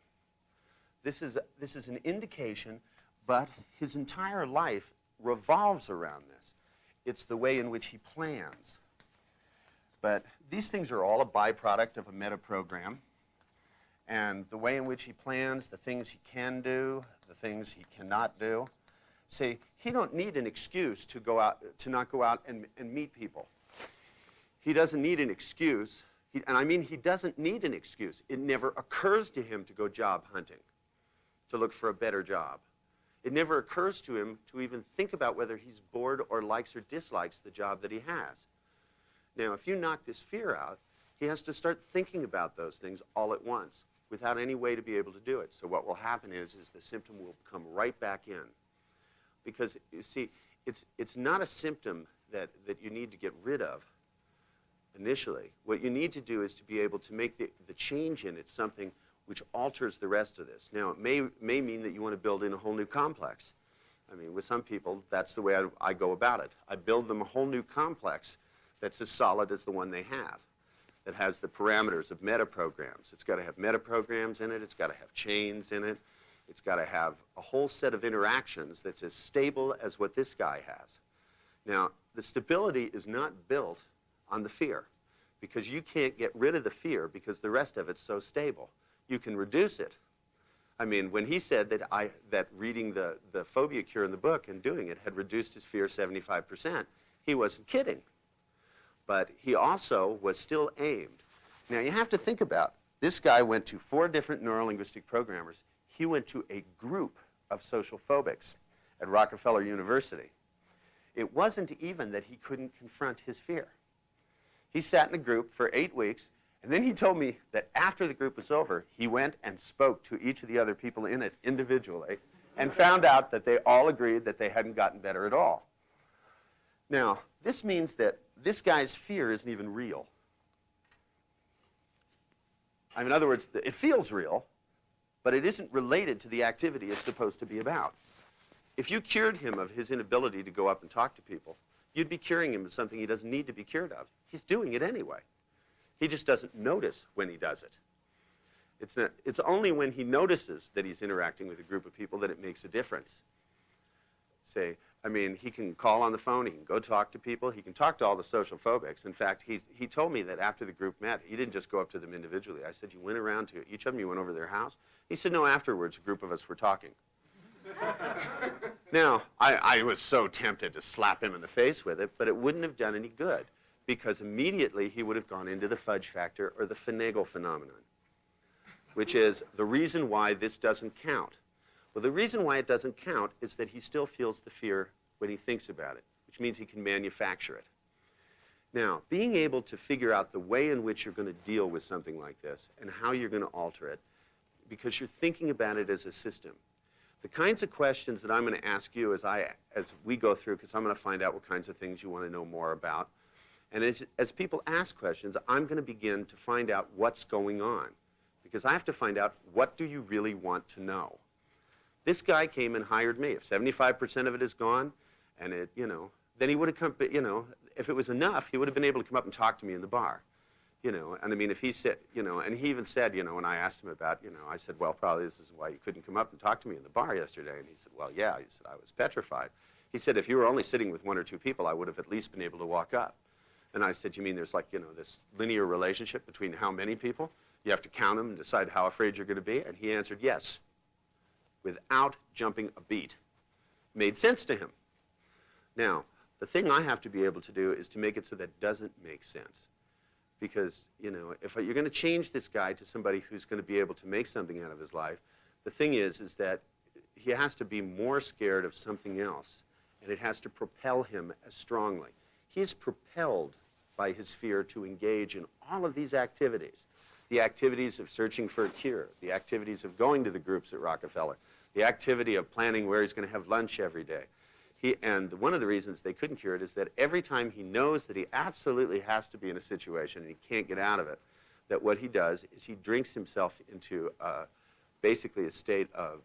This is an indication, but his entire life revolves around this. It's the way in which he plans. But these things are all a byproduct of a meta program. And the way in which he plans, the things he can do, the things he cannot do. See, he don't need an excuse to not go out and meet people. He doesn't need an excuse. And I mean, he doesn't need an excuse. It never occurs to him to go job hunting, to look for a better job. It never occurs to him to even think about whether he's bored or likes or dislikes the job that he has. Now, if you knock this fear out, he has to start thinking about those things all at once without any way to be able to do it. So what will happen is the symptom will come right back in. Because, you see, it's not a symptom that you need to get rid of initially. What you need to do is to be able to make the change in it something which alters the rest of this. Now, it may mean that you want to build in a whole new complex. I mean, with some people, that's the way I go about it. I build them a whole new complex that's as solid as the one they have, that has the parameters of metaprograms. It's got to have metaprograms in it. It's got to have chains in it. It's got to have a whole set of interactions that's as stable as what this guy has. Now, the stability is not built on the fear, because you can't get rid of the fear because the rest of it's so stable. You can reduce it. I mean, when he said that reading the phobia cure in the book and doing it had reduced his fear 75%, he wasn't kidding. But he also was still aimed. Now, you have to think about, this guy went to 4 different neurolinguistic programmers. He went to a group of social phobics at Rockefeller University. It wasn't even that he couldn't confront his fear. He sat in a group for 8 weeks, and then he told me that after the group was over, he went and spoke to each of the other people in it individually and found out that they all agreed that they hadn't gotten better at all. Now, this means that this guy's fear isn't even real. I mean, in other words, it feels real, but it isn't related to the activity it's supposed to be about. If you cured him of his inability to go up and talk to people, you'd be curing him of something he doesn't need to be cured of. He's doing it anyway. He just doesn't notice when he does it. It's only when he notices that he's interacting with a group of people that it makes a difference. Say, I mean, he can call on the phone, he can go talk to people, he can talk to all the social phobics. In fact, he told me that after the group met, he didn't just go up to them individually. I said, you went around to each of them, you went over to their house? He said, no, afterwards, a group of us were talking. Now, I was so tempted to slap him in the face with it, but it wouldn't have done any good, because immediately he would have gone into the fudge factor or the finagle phenomenon, which is the reason why this doesn't count. Well, the reason why it doesn't count is that he still feels the fear when he thinks about it, which means he can manufacture it. Now, being able to figure out the way in which you're going to deal with something like this and how you're going to alter it, because you're thinking about it as a system. The kinds of questions that I'm going to ask you as we go through, because I'm going to find out what kinds of things you want to know more about. And as people ask questions, I'm going to begin to find out what's going on, because I have to find out, what do you really want to know? This guy came and hired me. If 75% of it is gone, and then he would have come, if it was enough, he would have been able to come up and talk to me in the bar. And I mean, if he said, and he even said, when I asked him about, I said, well, probably this is why you couldn't come up and talk to me in the bar yesterday. And he said, well, yeah. He said, I was petrified. He said, if you were only sitting with 1 or 2 people, I would have at least been able to walk up. And I said, you mean there's like, this linear relationship between how many people? You have to count them and decide how afraid you're going to be? And he answered, yes, without jumping a beat. Made sense to him. Now, the thing I have to be able to do is to make it so that doesn't make sense. Because, if you're going to change this guy to somebody who's going to be able to make something out of his life, the thing is that he has to be more scared of something else, and it has to propel him as strongly. He is propelled by his fear to engage in all of these activities. The activities of searching for a cure, the activities of going to the groups at Rockefeller, the activity of planning where he's going to have lunch every day. And one of the reasons they couldn't cure it is that every time he knows that he absolutely has to be in a situation and he can't get out of it, that what he does is he drinks himself into basically a state of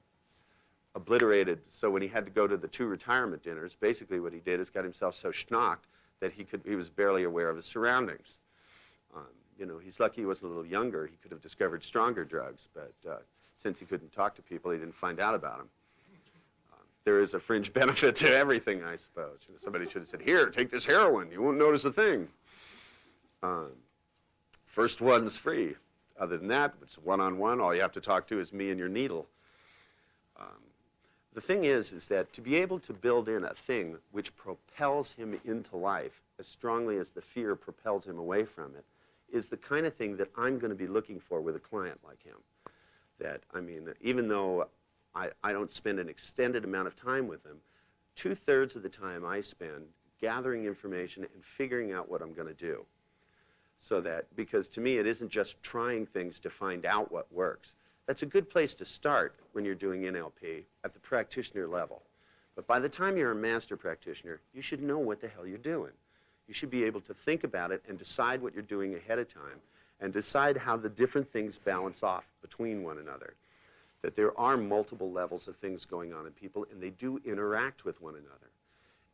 obliterated. So when he had to go to the 2 retirement dinners, basically what he did is got himself so schnocked that he was barely aware of his surroundings. He's lucky he was a little younger. He could have discovered stronger drugs, but since he couldn't talk to people, he didn't find out about them. There is a fringe benefit to everything, I suppose. Somebody should have said, here, take this heroin. You won't notice a thing. First one's free. Other than that, it's one-on-one. All you have to talk to is me and your needle. The thing is that to be able to build in a thing which propels him into life as strongly as the fear propels him away from it is the kind of thing that I'm going to be looking for with a client like him. That, I mean, even though I don't spend an extended amount of time with them, 2/3 of the time I spend gathering information and figuring out what I'm going to do. So that, because to me it isn't just trying things to find out what works. That's a good place to start when you're doing NLP at the practitioner level. But by the time you're a master practitioner, you should know what the hell you're doing. You should be able to think about it and decide what you're doing ahead of time and decide how the different things balance off between one another. That there are multiple levels of things going on in people, and they do interact with one another.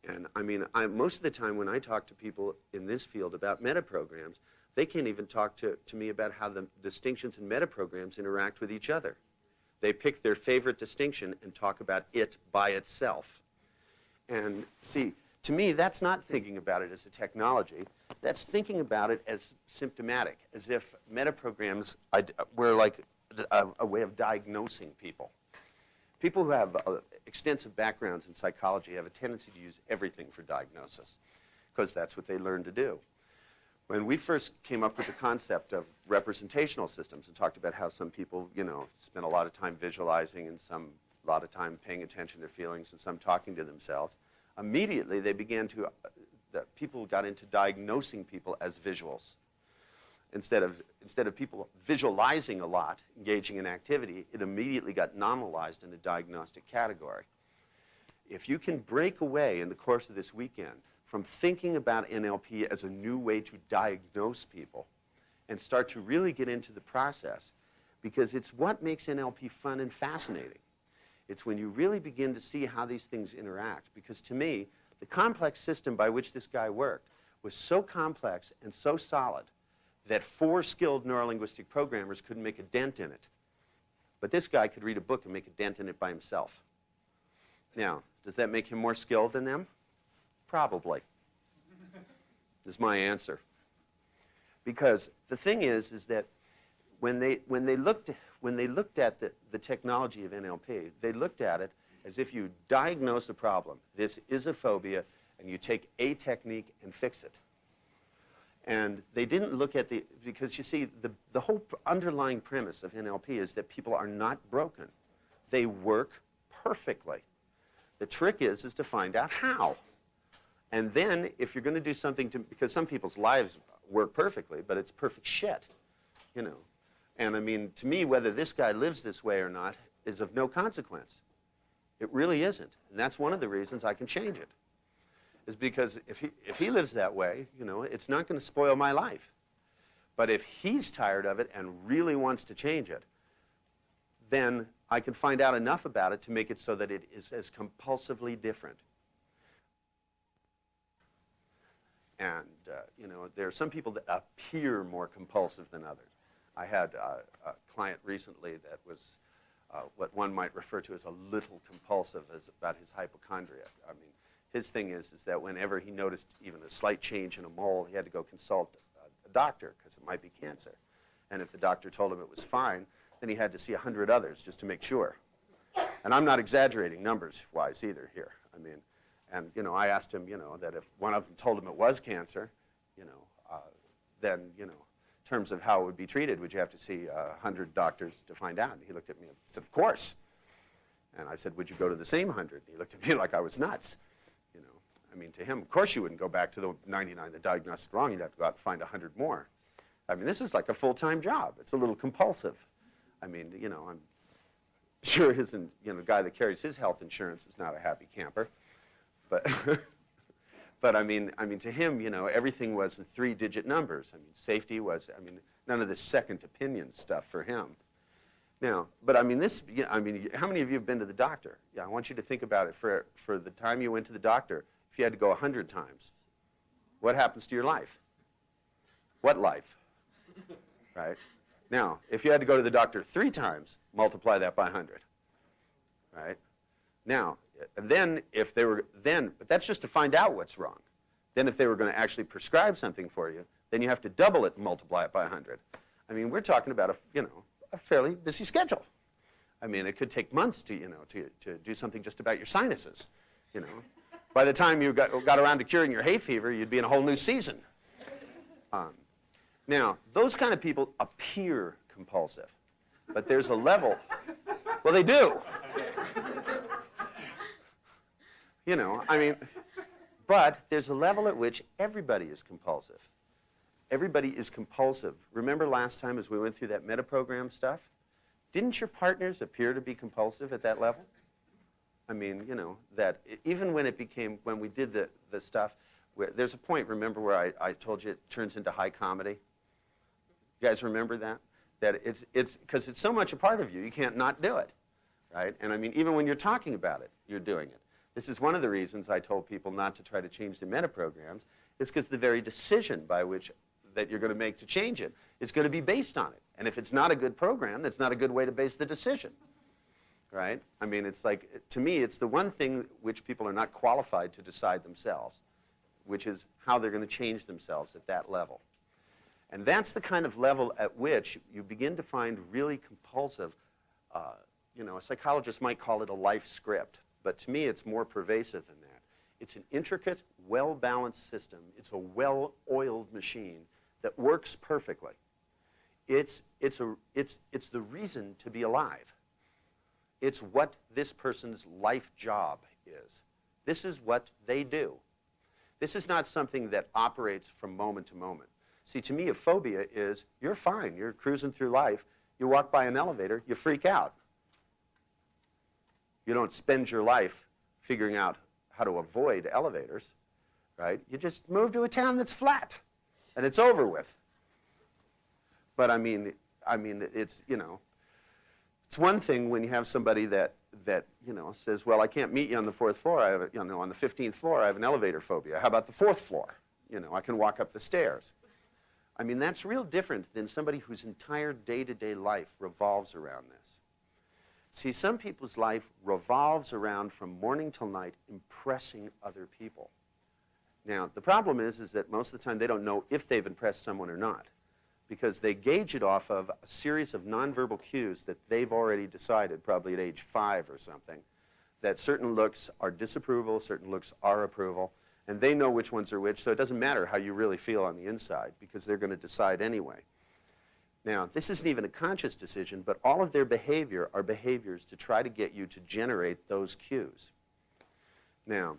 And I mean, most of the time when I talk to people in this field about metaprograms, they can't even talk to me about how the distinctions in metaprograms interact with each other. They pick their favorite distinction and talk about it by itself. And see, to me, that's not thinking about it as a technology. That's thinking about it as symptomatic, as if metaprograms were like a way of diagnosing people. People who have extensive backgrounds in psychology have a tendency to use everything for diagnosis, because that's what they learn to do. When we first came up with the concept of representational systems and talked about how some people, you know, spend a lot of time visualizing and some a lot of time paying attention to their feelings and some talking to themselves, immediately they began to, people got into diagnosing people as visuals. Instead of people visualizing a lot, engaging in activity, it immediately got nominalized in a diagnostic category. If you can break away in the course of this weekend from thinking about NLP as a new way to diagnose people and start to really get into the process, because it's what makes NLP fun and fascinating. It's when you really begin to see how these things interact, because to me, the complex system by which this guy worked was so complex and so solid that 4 skilled neurolinguistic programmers couldn't make a dent in it. But this guy could read a book and make a dent in it by himself. Now, does that make him more skilled than them? Probably. Is my answer. Because the thing is that when they looked at the technology of NLP, they looked at it as if you diagnose a problem. This is a phobia, and you take a technique and fix it. And they didn't look at because you see, the whole underlying premise of NLP is that people are not broken. They work perfectly. The trick is to find out how. And then if you're going to do something because some people's lives work perfectly, but it's perfect shit, you know. And I mean, to me, whether this guy lives this way or not is of no consequence. It really isn't. And that's one of the reasons I can change it. Is because if he lives that way, you know, it's not going to spoil my life. But if he's tired of it and really wants to change it, then I can find out enough about it to make it so that it is as compulsively different. And, you know, there are some people that appear more compulsive than others. I had a client recently that was what one might refer to as a little compulsive about his hypochondria. I mean, his thing is that whenever he noticed even a slight change in a mole, he had to go consult a doctor because it might be cancer. And if the doctor told him it was fine, then he had to see 100 others just to make sure. And I'm not exaggerating numbers-wise either here. I mean, and, you know, I asked him, you know, that if one of them told him it was cancer, you know, then, you know, in terms of how it would be treated, would you have to see 100 doctors to find out? And he looked at me and said, of course. And I said, would you go to the same 100? And he looked at me like I was nuts. You know, I mean, to him, of course you wouldn't go back to the 99 that diagnosed wrong. You'd have to go out and find 100 more. I mean, this is like a full-time job. It's a little compulsive. I mean, you know, I'm sure the guy that carries his health insurance is not a happy camper. But, but I mean, to him, you know, everything was in 3-digit numbers. I mean, safety was, I mean, none of this second opinion stuff for him. Now, but I mean, how many of you have been to the doctor? Yeah, I want you to think about it for the time you went to the doctor. If you had to go 100 times, what happens to your life? What life? Right? Now, if you had to go to the doctor 3 times, multiply that by 100. Right? Now, then but that's just to find out what's wrong. Then if they were going to actually prescribe something for you, then you have to double it and multiply it by 100. I mean, we're talking about a fairly busy schedule. I mean, it could take months to do something just about your sinuses. You know, by the time you got around to curing your hay fever, you'd be in a whole new season. Now, those kind of people appear compulsive, but there's a level. Well, they do. You know, I mean, but there's a level at which everybody is compulsive. Everybody is compulsive. Remember last time as we went through that metaprogram stuff? Didn't your partners appear to be compulsive at that level? I mean, you know, that even when it became, when we did the stuff, where there's a point, remember, where I told you it turns into high comedy? You guys remember that? That it's because it's so much a part of you, you can't not do it, right? And I mean, even when you're talking about it, you're doing it. This is one of the reasons I told people not to try to change their meta programs, is because the very decision by which that you're going to make to change it is going to be based on it. And if it's not a good program, that's not a good way to base the decision, right? I mean, it's like, to me, it's the one thing which people are not qualified to decide themselves, which is how they're going to change themselves at that level. And that's the kind of level at which you begin to find really compulsive, you know, a psychologist might call it a life script, but to me it's more pervasive than that. It's an intricate, well-balanced system. It's a well-oiled machine that works perfectly. It's the reason to be alive. It's what this person's life job is. This is what they do. This is not something that operates from moment to moment. See, to me, a phobia is you're fine. You're cruising through life. You walk by an elevator, you freak out. You don't spend your life figuring out how to avoid elevators, right? You just move to a town that's flat, and it's over with. But I mean, it's, you know, it's one thing when you have somebody that you know, says, well, I can't meet you on the 4th floor. I have, you know, on the 15th floor, I have an elevator phobia. How about the 4th floor? You know, I can walk up the stairs. I mean, that's real different than somebody whose entire day-to-day life revolves around this. See, some people's life revolves around, from morning till night, impressing other people. Now, the problem is that most of the time they don't know if they've impressed someone or not, because they gauge it off of a series of nonverbal cues that they've already decided, probably at age 5 or something, that certain looks are disapproval, certain looks are approval, and they know which ones are which, so it doesn't matter how you really feel on the inside, because they're going to decide anyway. Now, this isn't even a conscious decision, but all of their behavior are behaviors to try to get you to generate those cues. Now,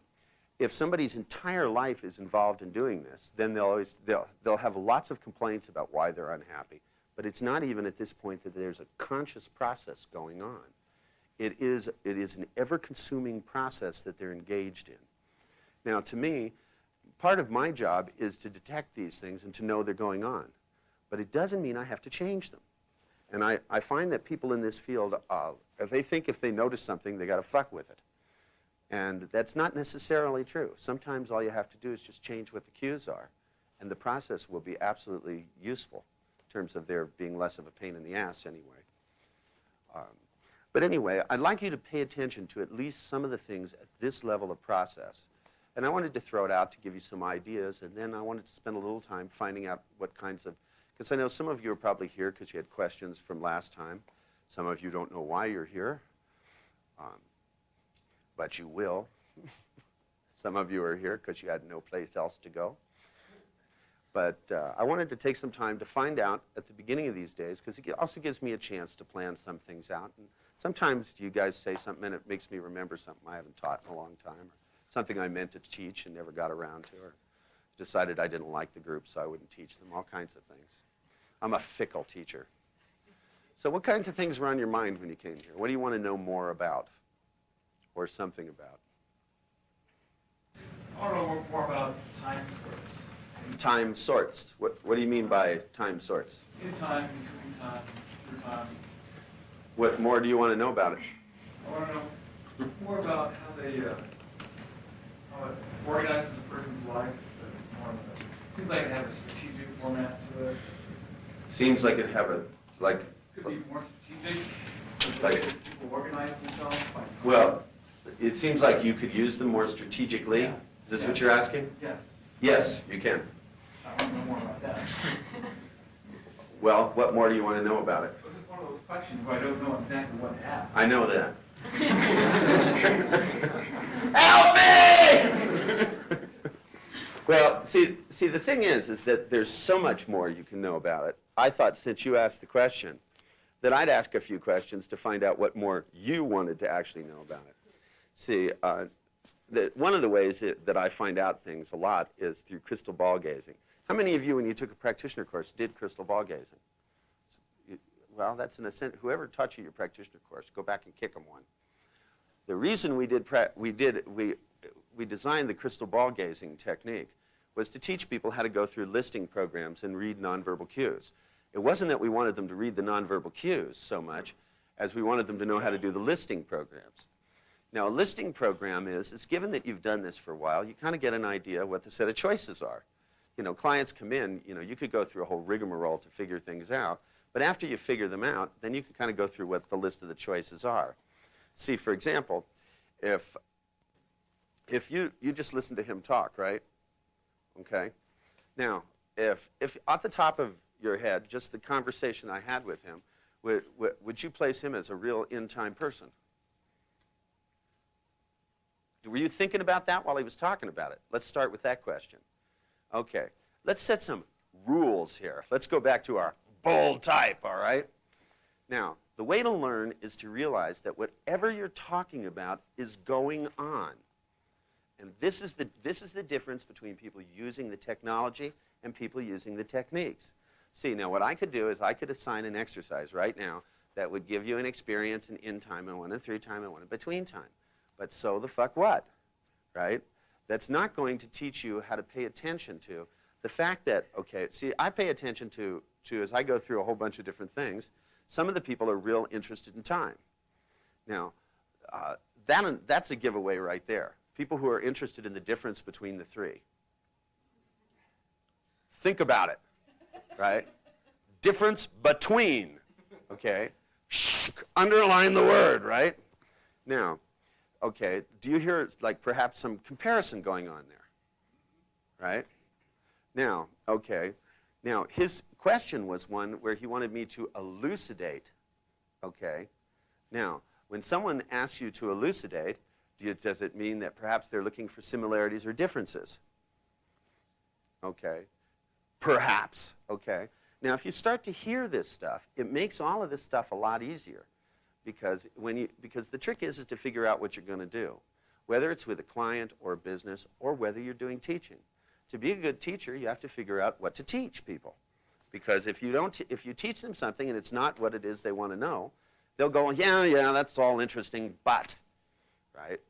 if somebody's entire life is involved in doing this, then they'll have lots of complaints about why they're unhappy, but it's not even at this point that there's a conscious process going on. It is an ever-consuming process that they're engaged in. Now, to me, part of my job is to detect these things and to know they're going on. But it doesn't mean I have to change them. And I find that people in this field, they think if they notice something, they got to fuck with it. And that's not necessarily true. Sometimes all you have to do is just change what the cues are, and the process will be absolutely useful in terms of there being less of a pain in the ass anyway. But anyway, I'd like you to pay attention to at least some of the things at this level of process. And I wanted to throw it out to give you some ideas, and then I wanted to spend a little time finding out what kinds of, because I know some of you are probably here because you had questions from last time. Some of you don't know why you're here, but you will. Some of you are here because you had no place else to go. But I wanted to take some time to find out at the beginning of these days, because it also gives me a chance to plan some things out. And sometimes you guys say something and it makes me remember something I haven't taught in a long time, or something I meant to teach and never got around to, or decided I didn't like the group so I wouldn't teach them, all kinds of things. I'm a fickle teacher. So what kinds of things were on your mind when you came here? What do you want to know more about, or something about? I want to know more about time sorts. Time sorts. What do you mean by time sorts? In time, between time, through time. What more do you want to know about it? I want to know more about how they how it organizes a person's life. Seems like it has a strategic format to it. Seems like it have a, like... Could be more strategic. Like, people organize themselves. well, it seems like you could use them more strategically. Yeah. Is this what you're asking? Yes. Yes, you can. I want to know more about that. Well, what more do you want to know about it? This is one of those questions where I don't know exactly what to ask. I know that. Help me! Well, see, the thing is that there's so much more you can know about it. I thought, since you asked the question, that I'd ask a few questions to find out what more you wanted to actually know about it. See, one of the ways that I find out things a lot is through crystal ball gazing. How many of you, when you took a practitioner course, did crystal ball gazing? Well, that's in a sense, whoever taught you your practitioner course, go back and kick them one. The reason we designed the crystal ball gazing technique was to teach people how to go through listing programs and read nonverbal cues. It wasn't that we wanted them to read the nonverbal cues so much as we wanted them to know how to do the listing programs. Now, a listing program it's given that you've done this for a while, you kind of get an idea what the set of choices are. You know, clients come in, you know, you could go through a whole rigmarole to figure things out, but after you figure them out, then you can kind of go through what the list of the choices are. See, for example, if you just listen to him talk, right? Okay? Now, if off the top of your head, just the conversation I had with him, would you place him as a real in-time person? Were you thinking about that while he was talking about it? Let's start with that question. Okay, let's set some rules here. Let's go back to our bold type, all right? Now, the way to learn is to realize that whatever you're talking about is going on. And this is the difference between people using the technology and people using the techniques. See, now what I could do is I could assign an exercise right now that would give you an experience in time and one in through time and one in between time. But so the fuck what, right? That's not going to teach you how to pay attention to the fact that, okay, see, I pay attention to as I go through a whole bunch of different things, some of the people are real interested in time. Now, that's a giveaway right there. People who are interested in the difference between the three. Think about it, right? Difference between, okay? Shh, underline the word, right? Now, okay, do you hear like perhaps some comparison going on there, right? Now, okay, now his question was one where he wanted me to elucidate, okay? Now, when someone asks you to elucidate, does it mean that perhaps they're looking for similarities or differences? Okay, perhaps, okay. Now, if you start to hear this stuff, it makes all of this stuff a lot easier because the trick is to figure out what you're going to do, whether it's with a client or a business or whether you're doing teaching. To be a good teacher, you have to figure out what to teach people. Because if you teach them something and it's not what it is they want to know, they'll go, yeah, that's all interesting, but, right?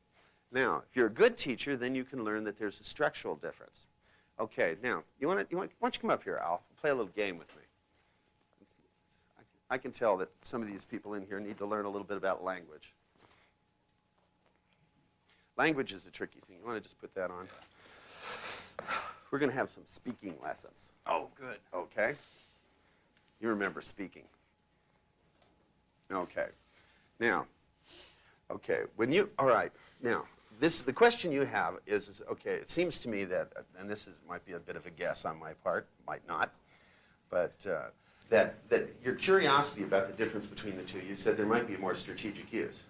Now, if you're a good teacher, then you can learn that there's a structural difference. Okay, now, why don't you come up here, Al? Play a little game with me. I can tell that some of these people in here need to learn a little bit about language. Language is a tricky thing. You want to just put that on? We're going to have some speaking lessons. Oh, good. Okay? You remember speaking. Okay. Now, okay, all right, now, the question you have is, okay, it seems to me that, and might be a bit of a guess on my part, might not, but that your curiosity about the difference between the two, you said there might be more strategic use.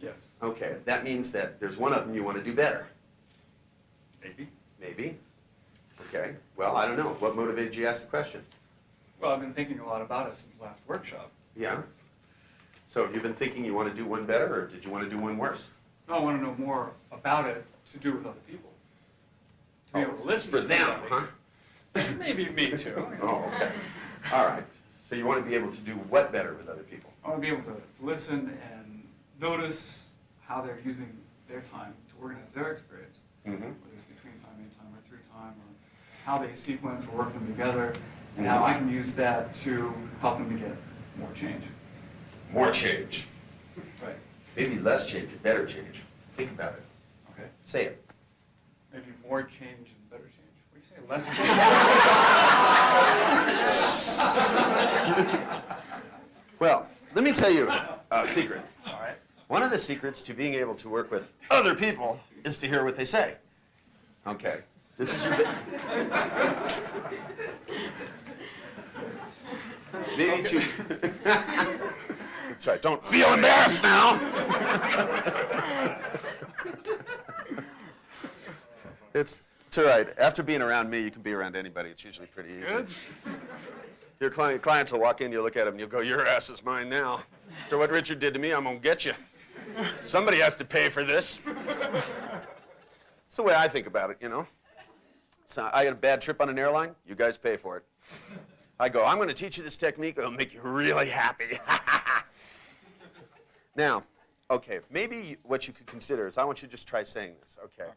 Yes. Okay, that means that there's one of them you want to do better. Maybe. Maybe. Okay, well, I don't know. What motivated you to ask the question? Well, I've been thinking a lot about it since the last workshop. Yeah? So have you been thinking you want to do one better, or did you want to do one worse? No, I want to know more about it to do with other people. To be able to listen for to them, somebody. huh? Maybe me too. Oh, okay. All right. So you want to be able to do what better with other people? I want to be able to listen and notice how they're using their time to organize their experience, whether it's between time, in time, or through time, or how they sequence or work them together, and how I can use that to help them to get more change. More change. Right. Maybe less change, and better change. Think about it. Okay. Say it. Maybe more change and better change. What do you say? Less change? Well, let me tell you a secret. All right. One of the secrets to being able to work with other people is to hear what they say. Okay. This is your maybe to sorry, don't feel embarrassed now. It's all right. After being around me, you can be around anybody. It's usually pretty easy. Good. Your clients will walk in, you look at them, and you'll go, your ass is mine now. After what Richard did to me, I'm going to get you. Somebody has to pay for this. It's the way I think about it, you know. So I got a bad trip on an airline, you guys pay for it. I go, I'm going to teach you this technique, it'll make you really happy. Now, okay, maybe what you could consider is, I want you to just try saying this, okay?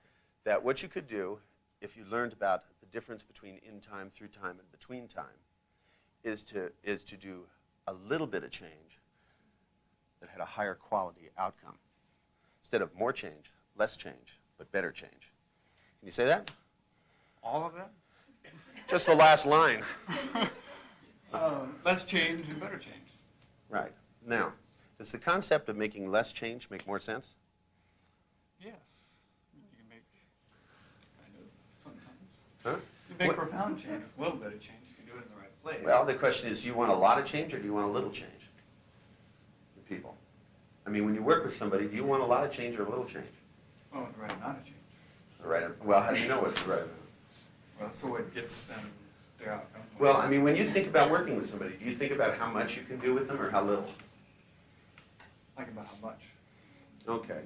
That what you could do, if you learned about the difference between in time, through time, and between time, is to do a little bit of change that had a higher quality outcome. Instead of more change, less change, but better change. Can you say that? All of that? Just the last line. Less change and better change. Right. Now, does the concept of making less change make more sense? Yes. You can make kind of sometimes. Huh? You make What- profound change with a little bit of change if you do it in the right place. Well, the question is, do you want a lot of change or do you want a little change in people? I mean, when you work with somebody, do you want a lot of change or a little change? Well, with the right amount of change. The right, well, how do you know what's the right amount? Well, so it gets them their outcome. Well, I mean, when you think about working with somebody, do you think about how much you can do with them or how little? Think about how much. Okay.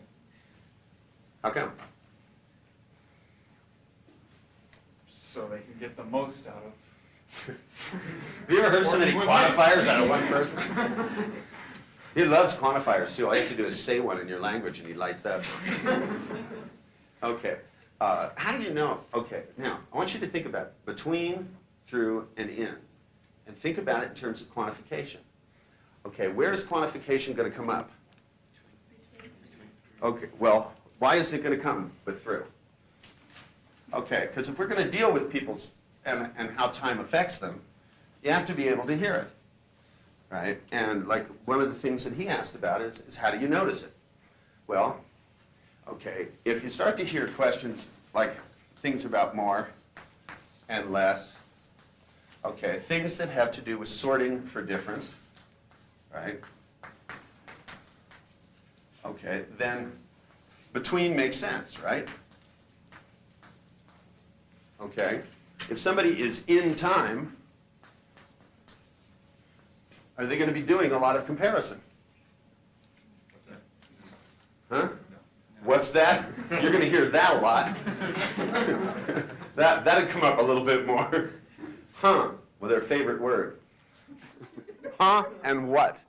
How come? So they can get the most out of. Have you ever heard so many quantifiers out of one person? He loves quantifiers too. All you have to do is say one in your language and he lights up. Okay. How do you know? Okay, now, I want you to think about between, through, and in. And think about it in terms of quantification. Okay, where is quantification going to come up? Okay, well, why isn't it going to come with through? Okay, because if we're going to deal with people's and how time affects them, you have to be able to hear it, right? And like one of the things that he asked about is how do you notice it? Well, okay, if you start to hear questions like things about more and less, okay, things that have to do with sorting for difference, right? Okay, then between makes sense, right? Okay, if somebody is in time, are they going to be doing a lot of comparison? Huh? What's that? You're going to hear that a lot. That'd come up a little bit more. Huh, well, their favorite word. Huh and what?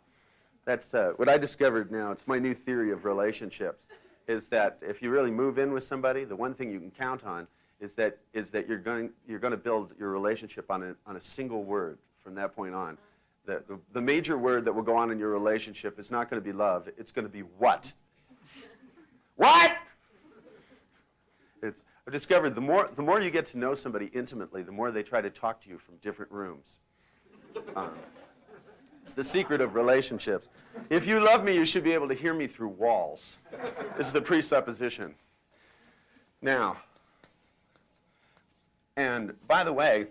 That's what I discovered now. It's my new theory of relationships, is that if you really move in with somebody, the one thing you can count on is that you're going to build your relationship on a single word from that point on. The major word that will go on in your relationship is not going to be love. It's going to be what? What? I've discovered the more you get to know somebody intimately, the more they try to talk to you from different rooms. It's the secret of relationships. If you love me, you should be able to hear me through walls. This is the presupposition. Now, and by the way,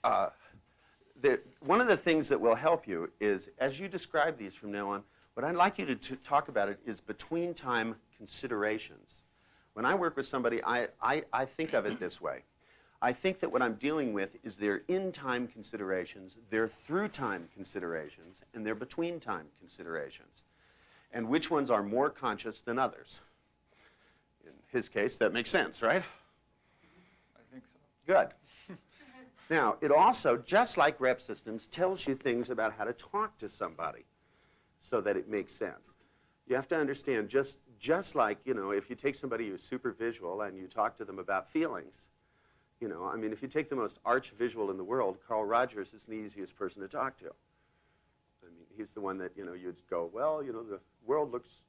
one of the things that will help you is, as you describe these from now on, what I'd like you to talk about it is between time considerations. When I work with somebody, I think of it this way. I think that what I'm dealing with is their in-time considerations, their through-time considerations, and their between-time considerations. And which ones are more conscious than others. In his case, that makes sense, right? I think so. Good. Now, it also, just like rep systems, tells you things about how to talk to somebody so that it makes sense. You have to understand, just like, if you take somebody who's super visual and you talk to them about feelings, I mean, if you take the most arch visual in the world, Carl Rogers is the easiest person to talk to. I mean, he's the one that, you'd go, well, the world looks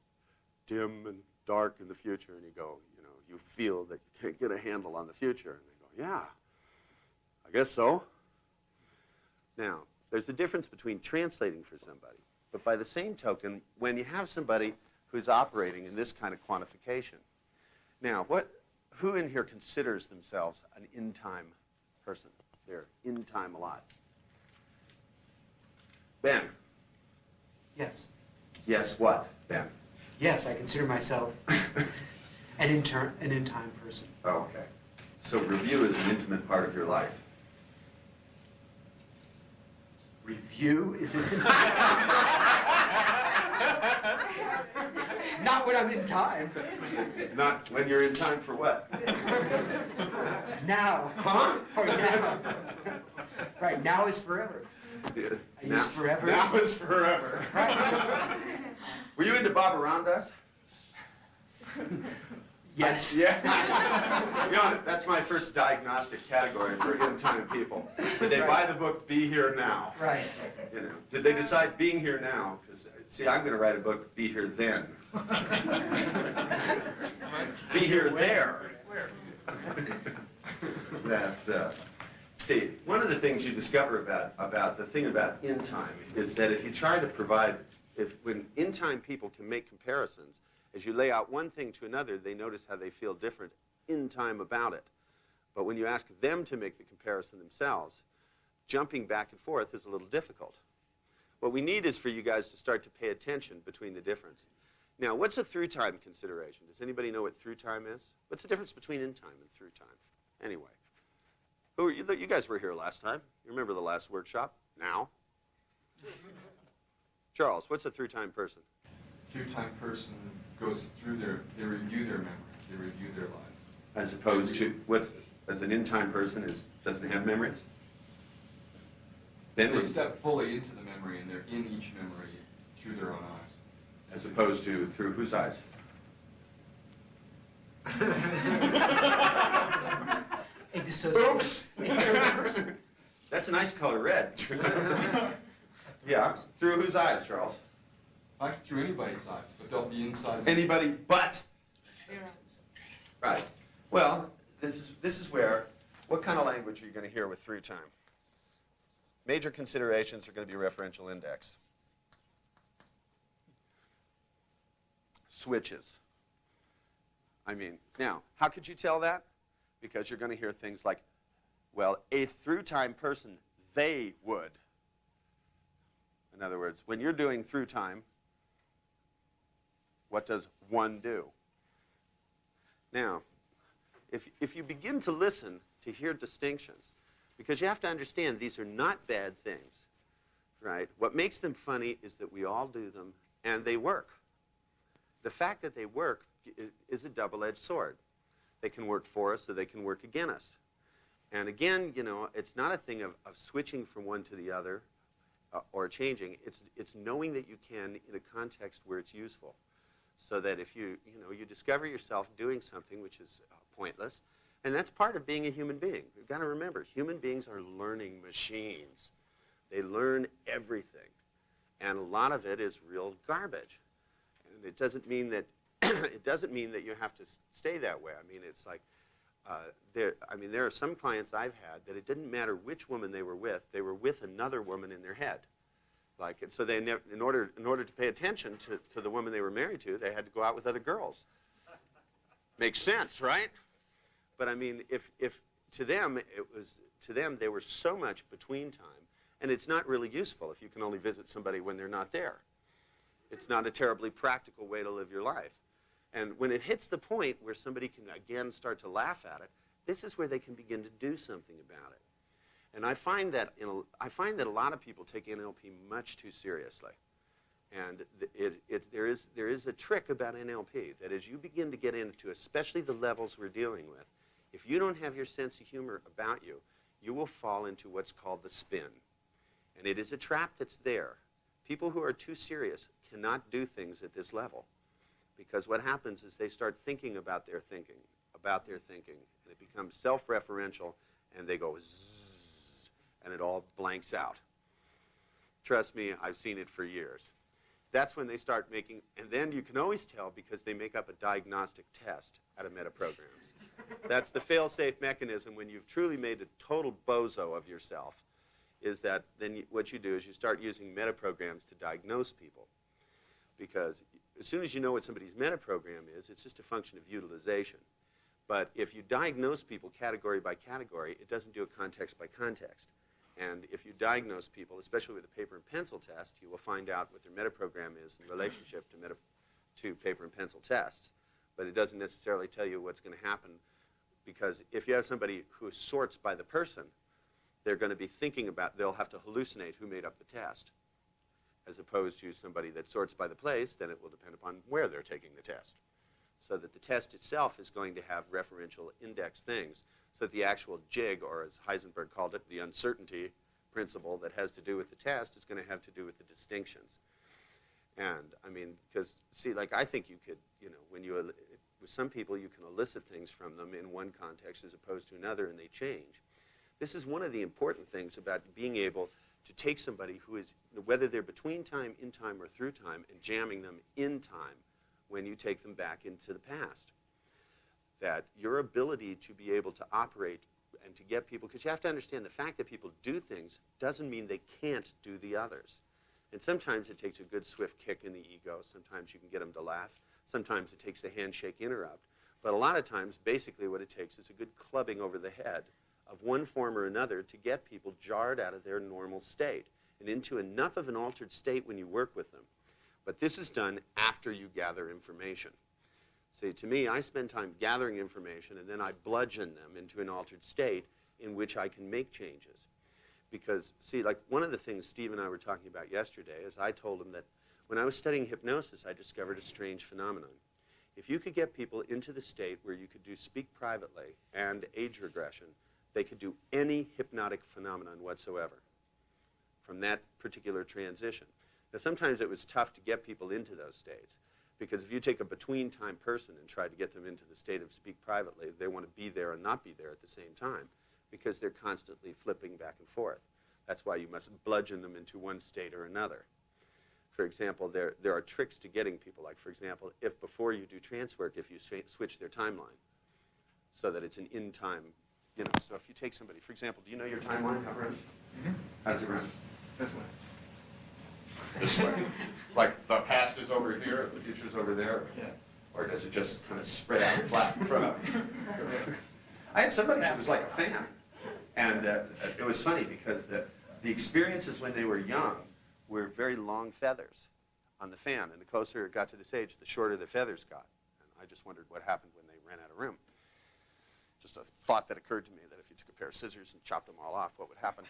dim and dark in the future, and you go, you feel that you can't get a handle on the future. And they go, yeah, I guess so. Now, there's a difference between translating for somebody, but by the same token, when you have somebody who's operating in this kind of quantification, now, who in here considers themselves an in-time person? They're in time a lot. Ben. Yes. Yes, what, Ben? Yes, I consider myself an in-time person. Oh, okay. So review is an intimate part of your life. Review is it? Not when I'm in time. Not when you're in time for what? Now. Huh? For now. Right, now is forever. I use forever. Now is forever. Were you into Baba Ramdas? Yes. Yeah. You know, that's my first diagnostic category for in-time people. Did they buy the book Be Here Now? Right. You know, did they decide being here now? Because, see, I'm going to write a book, Be Here Then. Be here there. See, one of the things you discover about the thing about in time is that if you try to provide, when in time people can make comparisons, as you lay out one thing to another, they notice how they feel different in time about it. But when you ask them to make the comparison themselves, jumping back and forth is a little difficult. What we need is for you guys to start to pay attention between the difference. Now, what's a through time consideration? Does anybody know what through time is? What's the difference between in time and through time? Anyway. Who are you? You guys were here last time. You remember the last workshop? Now? Charles, what's a through time person? Through-time person goes through they review their memories, they review their life. As opposed to, as an in-time person doesn't have memories? They step fully into the memory and they're in each memory through their own eyes. As opposed to through whose eyes? A dissociative. Oops! person. That's a nice color, red. Yeah, through whose eyes, Charles? Not through anybody's eyes, but they'll be inside of Anybody but. Right. Well, this is where, what kind of language are you going to hear with through time? Major considerations are going to be referential index. Switches. I mean, now, how could you tell that? Because you're going to hear things like, well, a through time person, they would. In other words, when you're doing through time, what does one do? Now, if you begin to listen to hear distinctions, because you have to understand these are not bad things, right? What makes them funny is that we all do them and they work. The fact that they work is a double-edged sword. They can work for us or they can work against us. And again, you know, it's not a thing of switching from one to the other or changing. It's knowing that you can in a context where it's useful. So that if you discover yourself doing something which is pointless, and that's part of being a human being. You've got to remember, human beings are learning machines. They learn everything. And a lot of it is real garbage. And it doesn't mean that you have to stay that way. I mean, it's like there are some clients I've had that it didn't matter which woman they were with another woman in their head. Like, so they never, in order to pay attention to the woman they were married to, they had to go out with other girls. Makes sense, right? But I mean, if to them they were so much between time, and it's not really useful if you can only visit somebody when they're not there. It's not a terribly practical way to live your life. And when it hits the point where somebody can again start to laugh at it, this is where they can begin to do something about it. And I find that a lot of people take NLP much too seriously. And there is a trick about NLP that as you begin to get into, especially the levels we're dealing with, if you don't have your sense of humor about you, you will fall into what's called the spin. And it is a trap that's there. People who are too serious cannot do things at this level. Because what happens is they start thinking about their thinking, and it becomes self-referential, and they go zzz, and it all blanks out. Trust me, I've seen it for years. That's when they start making, and then you can always tell because they make up a diagnostic test out of metaprograms. That's the fail-safe mechanism when you've truly made a total bozo of yourself, is that then what you do is you start using metaprograms to diagnose people. Because as soon as you know what somebody's metaprogram is, it's just a function of utilization. But if you diagnose people category by category, it doesn't do it context by context. And if you diagnose people, especially with a paper and pencil test, you will find out what their metaprogram is in relationship to paper and pencil tests. But it doesn't necessarily tell you what's going to happen, because if you have somebody who sorts by the person, they're going to be thinking about, they'll have to hallucinate who made up the test. As opposed to somebody that sorts by the place, then it will depend upon where they're taking the test. So that the test itself is going to have referential index things, so that the actual jig, or as Heisenberg called it, the uncertainty principle that has to do with the test is going to have to do with the distinctions. And I mean, because see, like I think you could, you know, when you, with some people you can elicit things from them in one context as opposed to another and they change. This is one of the important things about being able to take somebody who is, whether they're between time, in time, or through time, and jamming them in time when you take them back into the past. That your ability to be able to operate and to get people, because you have to understand the fact that people do things doesn't mean they can't do the others. And sometimes it takes a good swift kick in the ego. Sometimes you can get them to laugh. Sometimes it takes a handshake interrupt. But a lot of times, basically what it takes is a good clubbing over the head of one form or another to get people jarred out of their normal state and into enough of an altered state when you work with them. But this is done after you gather information. See, to me, I spend time gathering information and then I bludgeon them into an altered state in which I can make changes. Because, see, like one of the things Steve and I were talking about yesterday is I told him that when I was studying hypnosis, I discovered a strange phenomenon. If you could get people into the state where you could do speak privately and age regression, they could do any hypnotic phenomenon whatsoever from that particular transition. Now, sometimes it was tough to get people into those states, because if you take a between-time person and try to get them into the state of speak privately, they want to be there and not be there at the same time, because they're constantly flipping back and forth. That's why you must bludgeon them into one state or another. For example, there are tricks to getting people, like, for example, if before you do trance work, if you switch their timeline so that it's an in-time, you know, so if you take somebody, for example, do you know your timeline, how it runs? Mm-hmm. How does it run? This way. This way. Like the past is over here, the future's over there? Yeah. Or does it just kind of spread out flat in front of you? I had somebody who was like a fan. And it was funny because the experiences when they were young were very long feathers on the fan. And the closer it got to this age, the shorter the feathers got. And I just wondered what happened when they ran out of room. Just a thought that occurred to me that if you took a pair of scissors and chopped them all off, what would happen?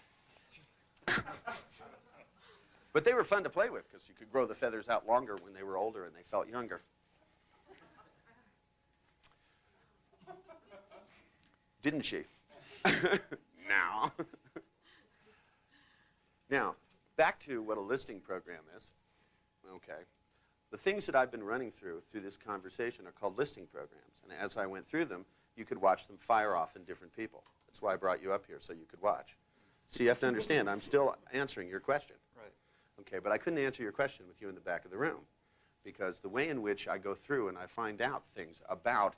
But they were fun to play with because you could grow the feathers out longer when they were older and they felt younger. Didn't she? Now. Now, back to what a listing program is. Okay. The things that I've been running through this conversation are called listing programs. And as I went through them, you could watch them fire off in different people. That's why I brought you up here, so you could watch. So you have to understand, I'm still answering your question. Right. Okay, but I couldn't answer your question with you in the back of the room, because the way in which I go through and I find out things about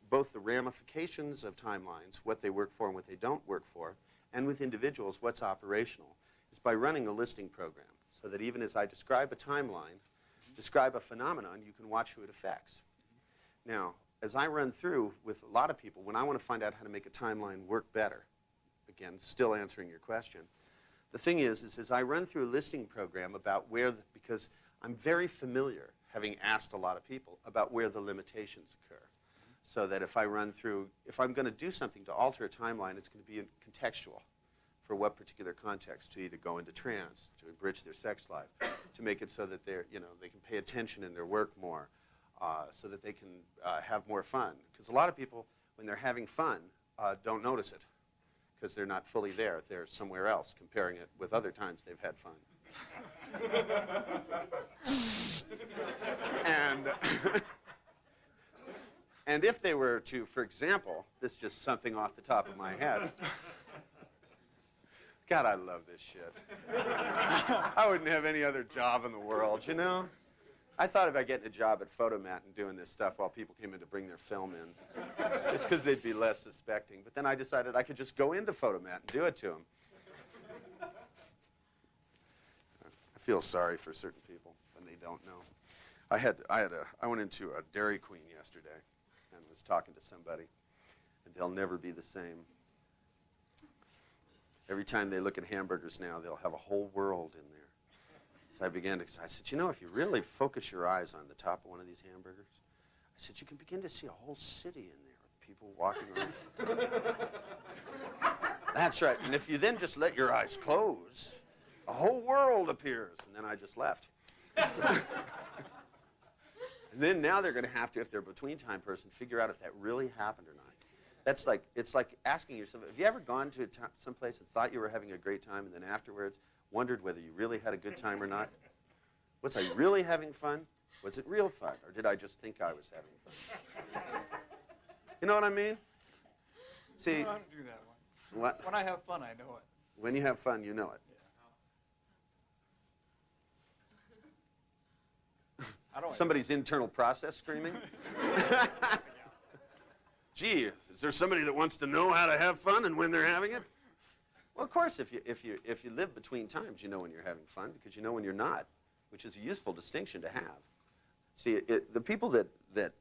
both the ramifications of timelines, what they work for and what they don't work for, and with individuals, what's operational, is by running a listing program, so that even as I describe a timeline, describe a phenomenon, you can watch who it affects. Now, as I run through with a lot of people, when I want to find out how to make a timeline work better, again, still answering your question, the thing is as I run through a listing program about because I'm very familiar, having asked a lot of people, about where the limitations occur. So that if I'm going to do something to alter a timeline, it's going to be contextual for what particular context, to either go into trance, to enrich their sex life, to make it so that they can pay attention in their work more, so that they can have more fun. Because a lot of people, when they're having fun, don't notice it, because they're not fully there. They're somewhere else, comparing it with other times they've had fun. And if they were to, for example, this is just something off the top of my head. God, I love this shit. I wouldn't have any other job in the world, you know? I thought about getting a job at Photomat and doing this stuff while people came in to bring their film in, just because they'd be less suspecting. But then I decided I could just go into Photomat and do it to them. I feel sorry for certain people when they don't know. I went into a Dairy Queen yesterday and was talking to somebody, and they'll never be the same. Every time they look at hamburgers now, they'll have a whole world in there. So I said, you know, if you really focus your eyes on the top of one of these hamburgers, I said, you can begin to see a whole city in there with people walking around. That's right. And if you then just let your eyes close, a whole world appears. And then I just left. And then now they're going to have to, if they're a between-time person, figure out if that really happened or not. It's like asking yourself, have you ever gone to someplace and thought you were having a great time and then afterwards wondered whether you really had a good time or not? Was I really having fun? Was it real fun? Or did I just think I was having fun? You know what I mean? See, I don't do that one. what? When I have fun, I know it. When you have fun, you know it. I don't. Somebody's internal process screaming. Gee, is there somebody that wants to know how to have fun and when they're having it? Well, of course, if you live between times, you know when you're having fun because you know when you're not, which is a useful distinction to have. See, the people that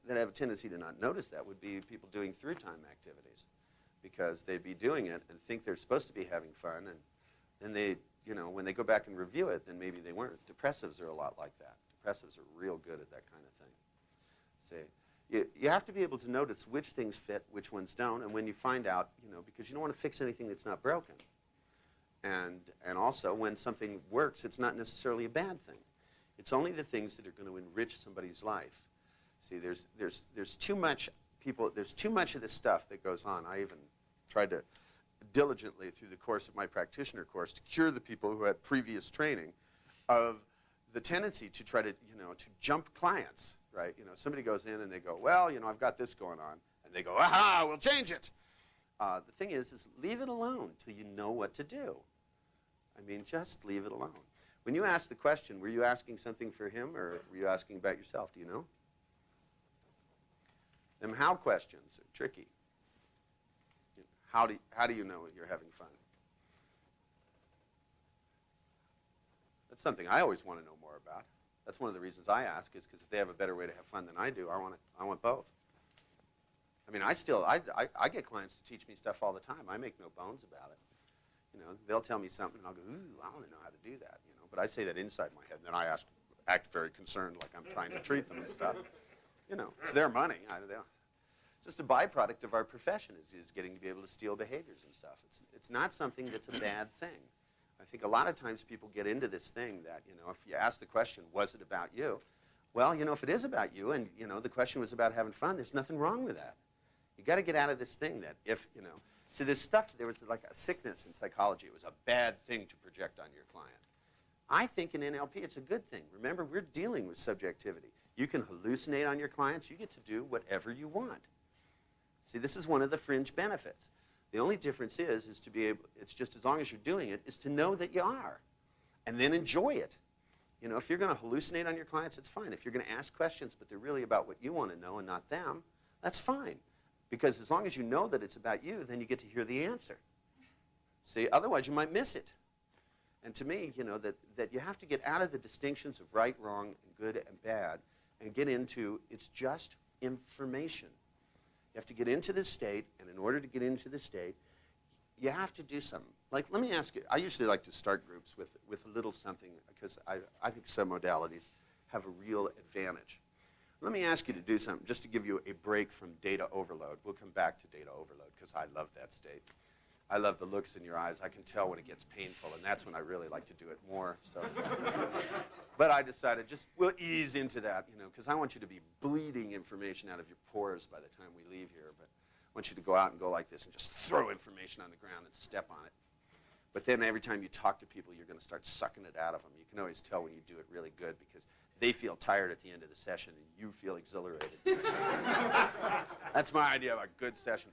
have a tendency to not notice that would be people doing through-time activities, because they'd be doing it and think they're supposed to be having fun, and then they, when they go back and review it, then maybe they weren't. Depressives are a lot like that. Depressives are real good at that kind of thing. See, you have to be able to notice which things fit, which ones don't, and when you find out, because you don't want to fix anything that's not broken. And also, when something works, it's not necessarily a bad thing. It's only the things that are going to enrich somebody's life. See, there's too much there's too much of this stuff that goes on. I even tried to diligently, through the course of my practitioner course, to cure the people who had previous training of the tendency to try to, to jump clients, right? Somebody goes in and they go, well, I've got this going on. And they go, aha, we'll change it. The thing is leave it alone till you know what to do. I mean, just leave it alone. When you asked the question, were you asking something for him or were you asking about yourself? Do you know? Them how questions are tricky. How do you know you're having fun? That's something I always want to know more about. That's one of the reasons I ask, is because if they have a better way to have fun than I do, I want both. I mean, I get clients to teach me stuff all the time. I make no bones about it. They'll tell me something, and I'll go, ooh, I want to know how to do that. But I say that inside my head, and then I act very concerned, like I'm trying to treat them and stuff. It's their money. Just a byproduct of our profession is getting to be able to steal behaviors and stuff. It's not something that's a bad thing. I think a lot of times people get into this thing that, if you ask the question, was it about you? Well, if it is about you and, the question was about having fun, there's nothing wrong with that. You got to get out of this thing that if, see this stuff, there was like a sickness in psychology. It was a bad thing to project on your client. I think in NLP it's a good thing. Remember, we're dealing with subjectivity. You can hallucinate on your clients. You get to do whatever you want. See, this is one of the fringe benefits. The only difference is to be able, it's just as long as you're doing it, is to know that you are. And then enjoy it. If you're going to hallucinate on your clients, it's fine. If you're going to ask questions, but they're really about what you want to know and not them, that's fine. Because as long as you know that it's about you, then you get to hear the answer. See, otherwise you might miss it. And to me, that you have to get out of the distinctions of right, wrong, and good and bad, and get into, it's just information. You have to get into this state, and in order to get into the state, you have to do something. Like, let me ask you, I usually like to start groups with a little something, because I think submodalities have a real advantage. Let me ask you to do something, just to give you a break from data overload. We'll come back to data overload, because I love that state. I love the looks in your eyes. I can tell when it gets painful, and that's when I really like to do it more. So, but I decided we'll ease into that, because I want you to be bleeding information out of your pores by the time we leave here. But I want you to go out and go like this and just throw information on the ground and step on it. But then every time you talk to people, you're going to start sucking it out of them. You can always tell when you do it really good, because they feel tired at the end of the session and you feel exhilarated. That's my idea of a good session.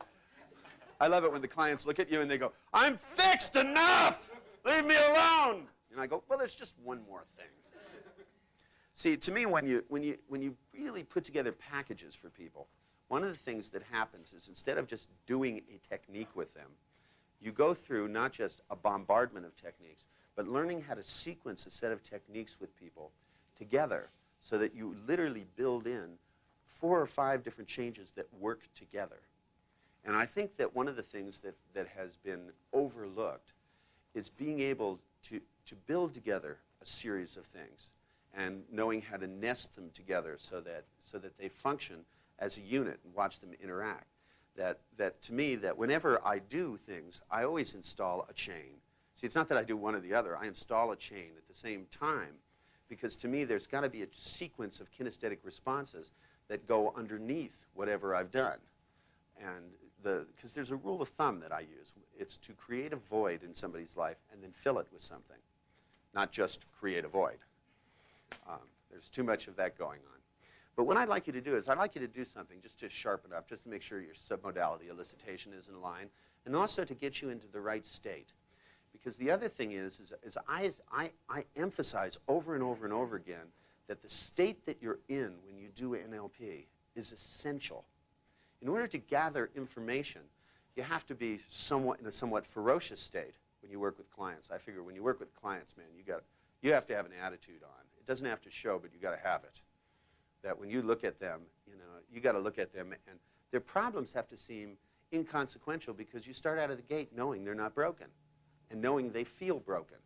I love it when the clients look at you and they go, I'm fixed enough! Leave me alone! And I go, well, there's just one more thing. See, to me, when you really put together packages for people, one of the things that happens is instead of just doing a technique with them, you go through not just a bombardment of techniques, but learning how to sequence a set of techniques with people together so that you literally build in 4 or 5 different changes that work together. And I think that one of the things that has been overlooked is being able to build together a series of things and knowing how to nest them together so that they function as a unit and watch them interact. That to me, that whenever I do things, I always install a chain. See, it's not that I do one or the other. I install a chain at the same time, because to me, there's got to be a sequence of kinesthetic responses that go underneath whatever I've done. And because there's a rule of thumb that I use. It's to create a void in somebody's life and then fill it with something, not just create a void. There's too much of that going on. But what I'd like you to do is I'd like you to do something just to sharpen up, just to make sure your submodality elicitation is in line, and also to get you into the right state. Because the other thing is I emphasize over and over and over again that the state that you're in when you do NLP is essential. In order to gather information, you have to be in a somewhat ferocious state when you work with clients. I figure when you work with clients, man, you have to have an attitude on. It doesn't have to show, but you got to have it. That when you look at them, you got to look at them, and their problems have to seem inconsequential because you start out of the gate knowing they're not broken and knowing they feel broken.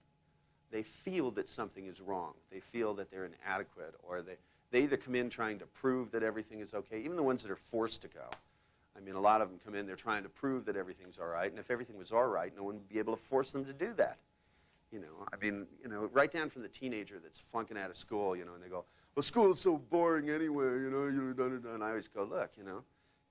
They feel that something is wrong. They feel that they're inadequate, or they either come in trying to prove that everything is okay, even the ones that are forced to go. I mean, a lot of them come in, they're trying to prove that everything's all right, and if everything was all right, no one would be able to force them to do that. Right down from the teenager that's flunking out of school, and they go, well, school is so boring anyway, and I always go, look,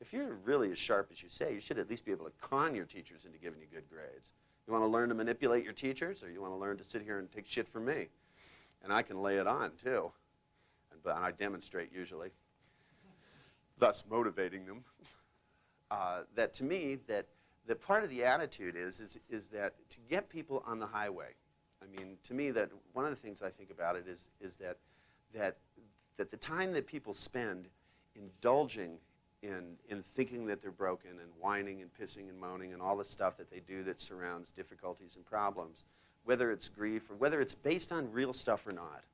if you're really as sharp as you say, you should at least be able to con your teachers into giving you good grades. You want to learn to manipulate your teachers, or you want to learn to sit here and take shit from me? And I can lay it on, too. And I demonstrate usually, thus motivating them. That to me, that part of the attitude is that to get people on the highway, I mean, to me, that one of the things I think about it is that the time that people spend indulging in thinking that they're broken and whining and pissing and moaning and all the stuff that they do that surrounds difficulties and problems, whether it's grief or whether it's based on real stuff or not.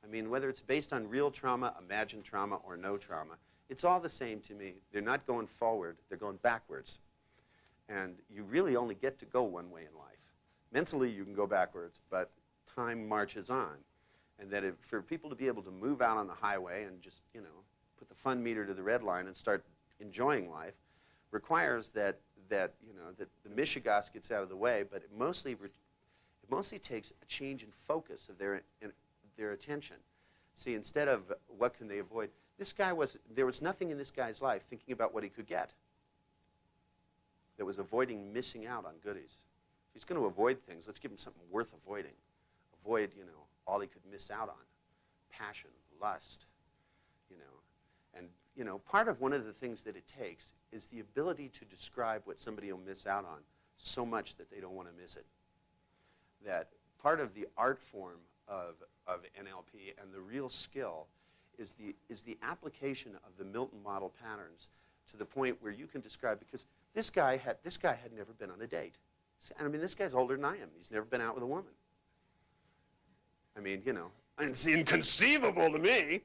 I mean, whether it's based on real trauma, imagined trauma, or no trauma, it's all the same to me. They're not going forward, they're going backwards. And you really only get to go one way in life. Mentally, you can go backwards, but time marches on. And that for people to be able to move out on the highway and just, put the fun meter to the red line and start enjoying life requires that the mishigas gets out of the way, but it mostly takes a change in focus of their attention. See, instead of what can they avoid, there was nothing in this guy's life thinking about what he could get. That was avoiding missing out on goodies. If he's going to avoid things, let's give him something worth avoiding. Avoid, all he could miss out on. Passion, lust, And, part of one of the things that it takes is the ability to describe what somebody will miss out on so much that they don't want to miss it. That part of the art form of NLP and the real skill is the application of the Milton model patterns to the point where you can describe, because this guy had never been on a date. I mean, this guy's older than I am. He's never been out with a woman. I mean, it's inconceivable to me.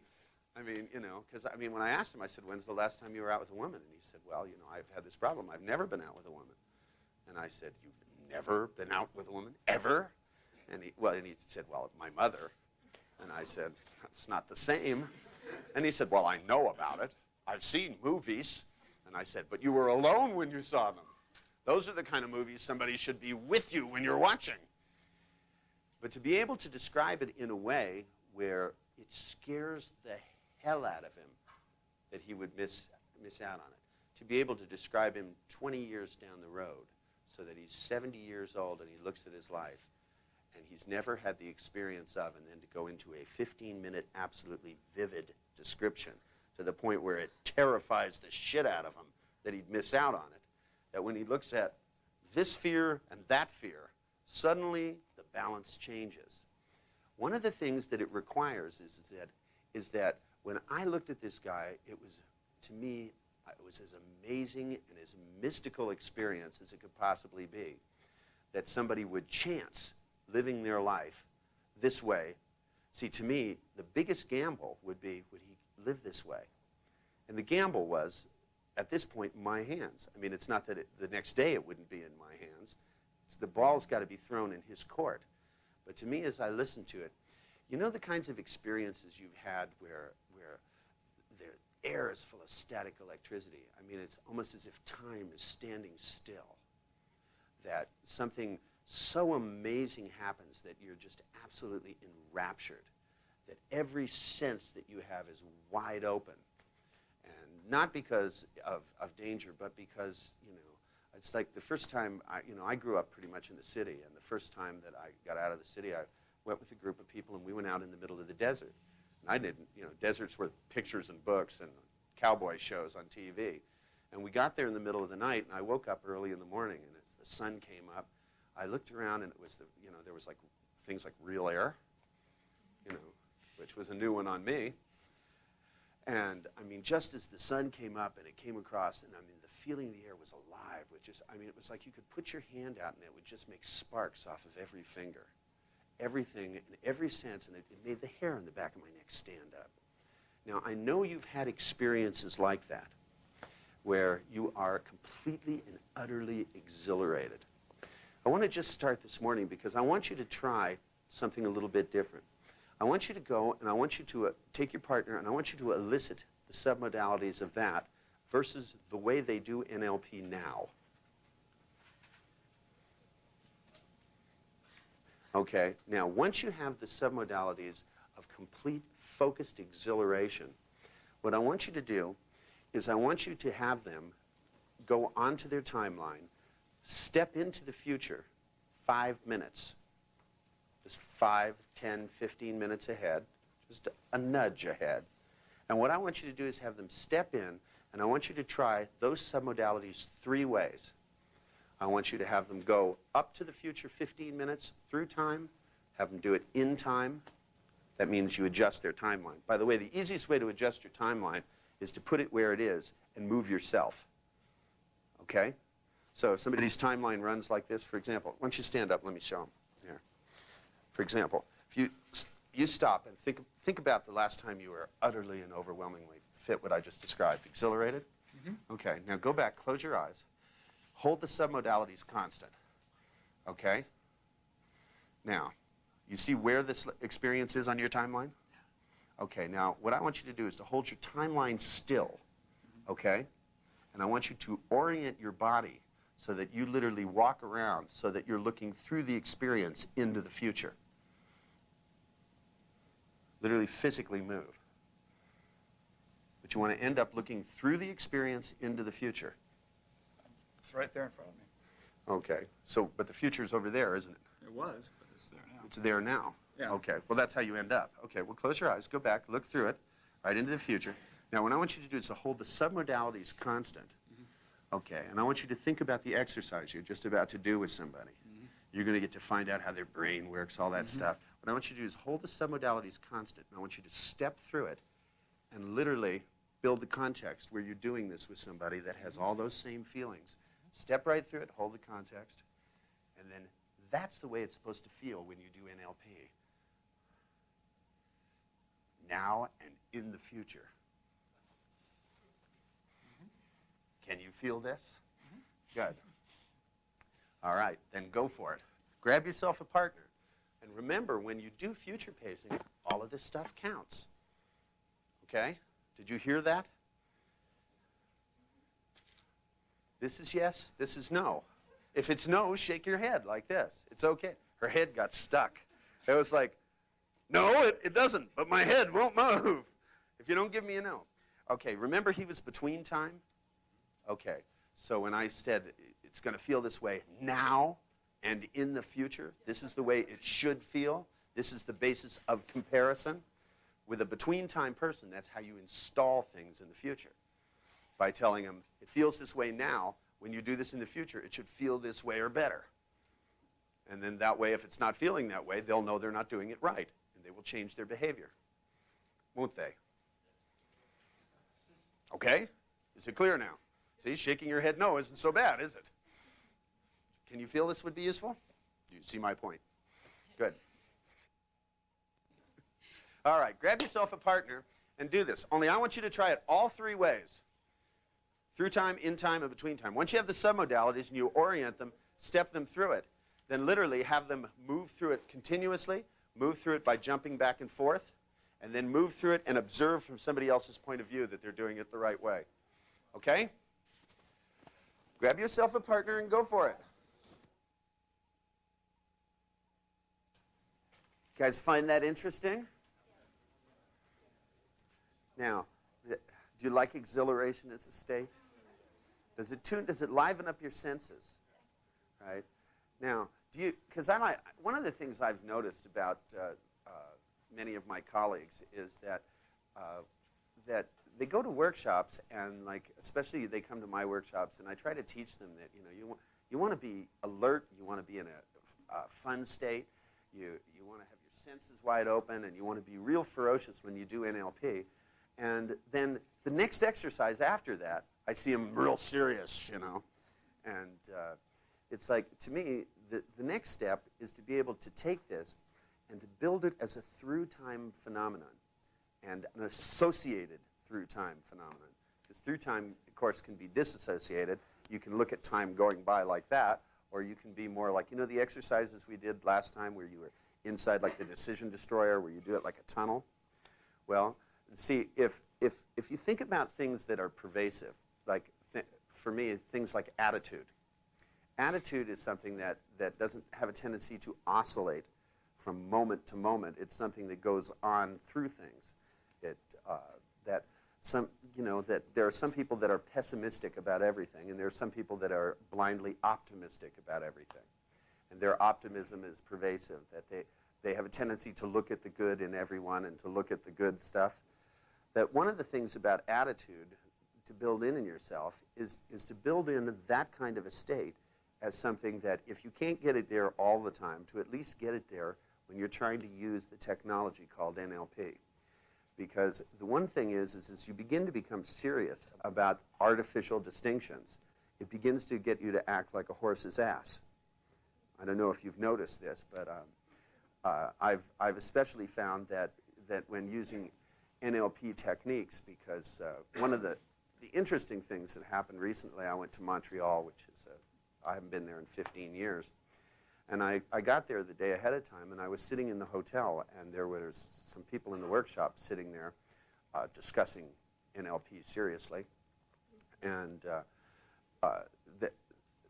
I mean, because, when I asked him, I said, when's the last time you were out with a woman? And he said, well, I've had this problem. I've never been out with a woman. And I said, you've never been out with a woman? Ever? And he said, well, my mother. And I said, that's not the same. And he said, well, I know about it. I've seen movies. And I said, but you were alone when you saw them. Those are the kind of movies somebody should be with you when you're watching. But to be able to describe it in a way where it scares the hell out of him that he would miss out on it. To be able to describe him 20 years down the road so that he's 70 years old and he looks at his life and he's never had the experience of, and then to go into a 15-minute absolutely vivid description to the point where it terrifies the shit out of him that he'd miss out on it. That when he looks at this fear and that fear, suddenly the balance changes. One of the things that it requires is that when I looked at this guy, to me, it was as amazing and as mystical experience as it could possibly be, that somebody would chance living their life this way. See, to me, the biggest gamble would be, would he live this way? And the gamble was, at this point, in my hands. I mean, it's not that the next day it wouldn't be in my hands. The ball's got to be thrown in his court. But to me, as I listen to it, the kinds of experiences you've had where the air is full of static electricity. I mean, it's almost as if time is standing still. That something so amazing happens that you're just absolutely enraptured. That every sense that you have is wide open. And not because of danger, but because, it's like the first time, I grew up pretty much in the city, and the first time that I got out of the city, I went with a group of people, and we went out in the middle of the desert. And I didn't, deserts were pictures and books and cowboy shows on TV. And we got there in the middle of the night, and I woke up early in the morning, and as the sun came up, I looked around, and it was there was like things like real air, which was a new one on me. And I mean, just as the sun came up and it came across, and I mean, the feeling of the air was alive. It was like you could put your hand out and it would just make sparks off of every finger. Everything in every sense, and it made the hair on the back of my neck stand up. Now, I know you've had experiences like that, where you are completely and utterly exhilarated. I want to just start this morning because I want you to try something a little bit different. I want you to go and I want you to take your partner and I want you to elicit the submodalities of that versus the way they do NLP now. Okay, now once you have the submodalities of complete focused exhilaration, what I want you to do is I want you to have them go onto their timeline, step into the future 5 minutes. Just 5, 10, 15 minutes ahead, just a nudge ahead. And what I want you to do is have them step in, and I want you to try those submodalities 3 ways. I want you to have them go up to the future 15 minutes through time, have them do it in time. That means you adjust their timeline. By the way, the easiest way to adjust your timeline is to put it where it is and move yourself. Okay? So if somebody's timeline runs like this, for example, why don't you stand up, let me show them. Here. For example, if you stop and think about the last time you were utterly and overwhelmingly fit what I just described. Exhilarated? Mm-hmm. Okay, now go back, close your eyes. Hold the submodalities constant. Okay? Now, you see where this experience is on your timeline? Okay, now what I want you to do is to hold your timeline still. Okay? And I want you to orient your body so that you literally walk around so that you're looking through the experience into the future. Literally physically move. But you want to end up looking through the experience into the future. It's right there in front of me. Okay, but the future's over there, isn't it? It was, but it's there now. It's there now. Yeah. Okay, well that's how you end up. Okay, well close your eyes, go back, look through it, right into the future. Now what I want you to do is to hold the submodalities constant. Mm-hmm. Okay, and I want you to think about the exercise you're just about to do with somebody. Mm-hmm. You're going to get to find out how their brain works, all that stuff. What I want you to do is hold the submodalities constant, and I want you to step through it and literally build the context where you're doing this with somebody that has all those same feelings. Step right through it, hold the context, and then that's the way it's supposed to feel when you do NLP. Now and in the future. Can you feel this? Good. All right, then go for it. Grab yourself a partner. And remember, when you do future pacing, all of this stuff counts. Okay? Did you hear that? This is yes, this is no. If it's no, shake your head like this. It's okay. Her head got stuck. It was like, no, it doesn't, but my head won't move if you don't give me a no. Okay, remember he was between time? Okay, so when I said it's going to feel this way now and in the future, this is the way it should feel. This is the basis of comparison. With a between time person, that's how you install things in the future. By telling them, it feels this way now, when you do this in the future, it should feel this way or better. And then that way, if it's not feeling that way, they'll know they're not doing it right, and they will change their behavior. Won't they? Okay? Is it clear now? See, shaking your head no isn't so bad, is it? Can you feel this would be useful? You see my point? Good. All right, grab yourself a partner and do this. Only I want you to try it all 3 ways. Through time, in time, and between time. Once you have the submodalities and you orient them, step them through it, then literally have them move through it continuously, move through it by jumping back and forth, and then move through it and observe from somebody else's point of view that they're doing it the right way. Okay? Grab yourself a partner and go for it. You guys find that interesting? Now, do you like exhilaration as a state? Does it liven up your senses? Right? Now, because one of the things I've noticed about many of my colleagues is that that they go to workshops and especially they come to my workshops and I try to teach them that you want to be alert, you want to be in a fun state, you want to have your senses wide open, and you want to be real ferocious when you do NLP. And then the next exercise after that, I see them real serious, And it's like, to me, the next step is to be able to take this and to build it as a through-time phenomenon and an associated through-time phenomenon. Because through-time, of course, can be disassociated. You can look at time going by like that, or you can be more like, the exercises we did last time where you were inside like the decision destroyer, where you do it like a tunnel. Well, see, if you think about things that are pervasive, like for me, things like attitude. Attitude is something that doesn't have a tendency to oscillate from moment to moment. It's something that goes on through things. That there are some people that are pessimistic about everything, and there are some people that are blindly optimistic about everything. And their optimism is pervasive, that they have a tendency to look at the good in everyone and to look at the good stuff. That one of the things about attitude to build in yourself is to build in that kind of a state as something that if you can't get it there all the time, to at least get it there when you're trying to use the technology called NLP. Because the one thing is as you begin to become serious about artificial distinctions, it begins to get you to act like a horse's ass. I don't know if you've noticed this, but I've especially found that when using NLP techniques, because one of the interesting things that happened recently, I went to Montreal, which is I haven't been there in 15 years. And I got there the day ahead of time, and I was sitting in the hotel, and there was some people in the workshop sitting there discussing NLP seriously. And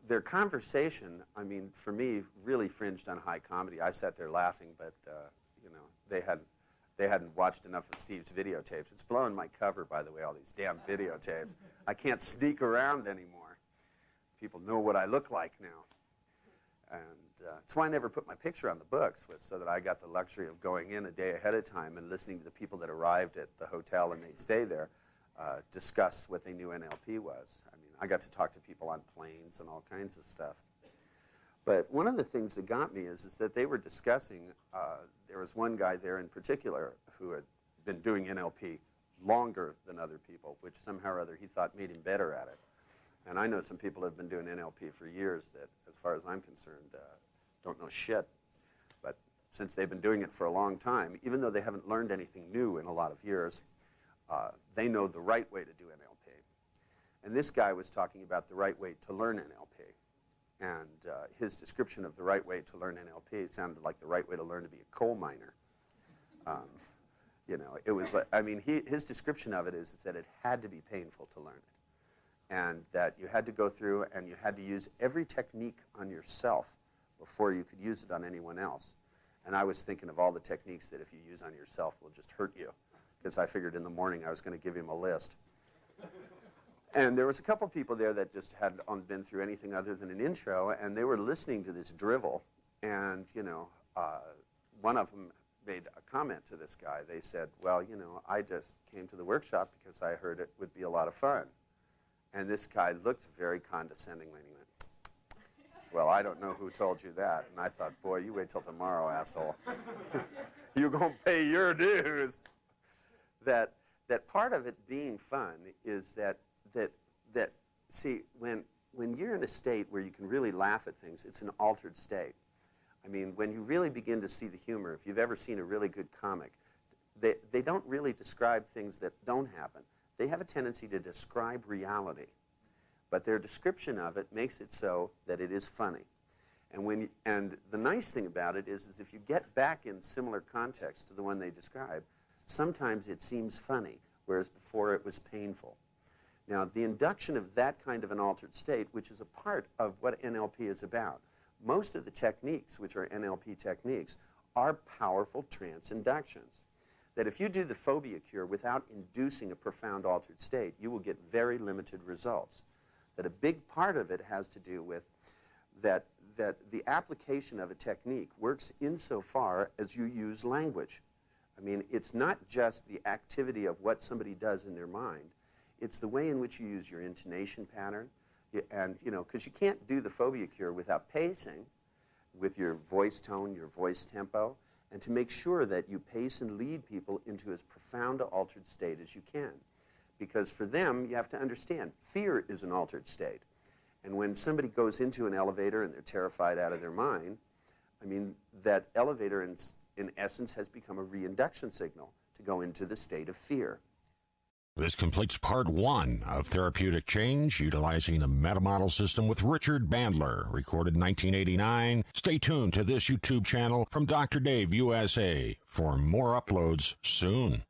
their conversation, I mean, for me, really fringed on high comedy. I sat there laughing, but they hadn't watched enough of Steve's videotapes. It's blowing my cover, by the way, all these damn videotapes. I can't sneak around anymore. People know what I look like now. And that's why I never put my picture on the books, was so that I got the luxury of going in a day ahead of time and listening to the people that arrived at the hotel and they'd stay there discuss what they knew NLP was. I mean, I got to talk to people on planes and all kinds of stuff. But one of the things that got me is that they were discussing, there was one guy there in particular who had been doing NLP longer than other people, which somehow or other he thought made him better at it. And I know some people have been doing NLP for years that, as far as I'm concerned, don't know shit. But since they've been doing it for a long time, even though they haven't learned anything new in a lot of years, they know the right way to do NLP. And this guy was talking about the right way to learn NLP. And his description of the right way to learn NLP sounded like the right way to learn to be a coal miner. It was like, I mean, his description of it is that it had to be painful to learn it. And that you had to go through and you had to use every technique on yourself before you could use it on anyone else. And I was thinking of all the techniques that if you use on yourself will just hurt you, because I figured in the morning I was going to give him a list. And there was a couple people there that just hadn't been through anything other than an intro, and they were listening to this drivel. And, one of them made a comment to this guy. They said, well, I just came to the workshop because I heard it would be a lot of fun. And this guy looked very condescendingly and he went, well, I don't know who told you that. And I thought, boy, you wait till tomorrow, asshole. You're going to pay your dues. That part of it being fun is that see, when you're in a state where you can really laugh at things, it's an altered state. I mean, when you really begin to see the humor, if you've ever seen a really good comic, they don't really describe things that don't happen. They have a tendency to describe reality, but their description of it makes it so that it is funny. And the nice thing about it is if you get back in similar context to the one they describe, sometimes it seems funny, whereas before it was painful. Now, the induction of that kind of an altered state, which is a part of what NLP is about, most of the techniques, which are NLP techniques, are powerful trance inductions. That if you do the phobia cure without inducing a profound altered state, you will get very limited results. That a big part of it has to do with that the application of a technique works insofar as you use language. I mean, it's not just the activity of what somebody does in their mind. It's the way in which you use your intonation pattern. And, you know, because you can't do the phobia cure without pacing with your voice tone, your voice tempo, and to make sure that you pace and lead people into as profound an altered state as you can. Because for them, you have to understand, fear is an altered state. And when somebody goes into an elevator and they're terrified out of their mind, I mean, that elevator in essence has become a reinduction signal to go into the state of fear. This completes part 1 of Therapeutic Change, utilizing the metamodel system with Richard Bandler, recorded in 1989. Stay tuned to this YouTube channel from Dr. Dave USA for more uploads soon.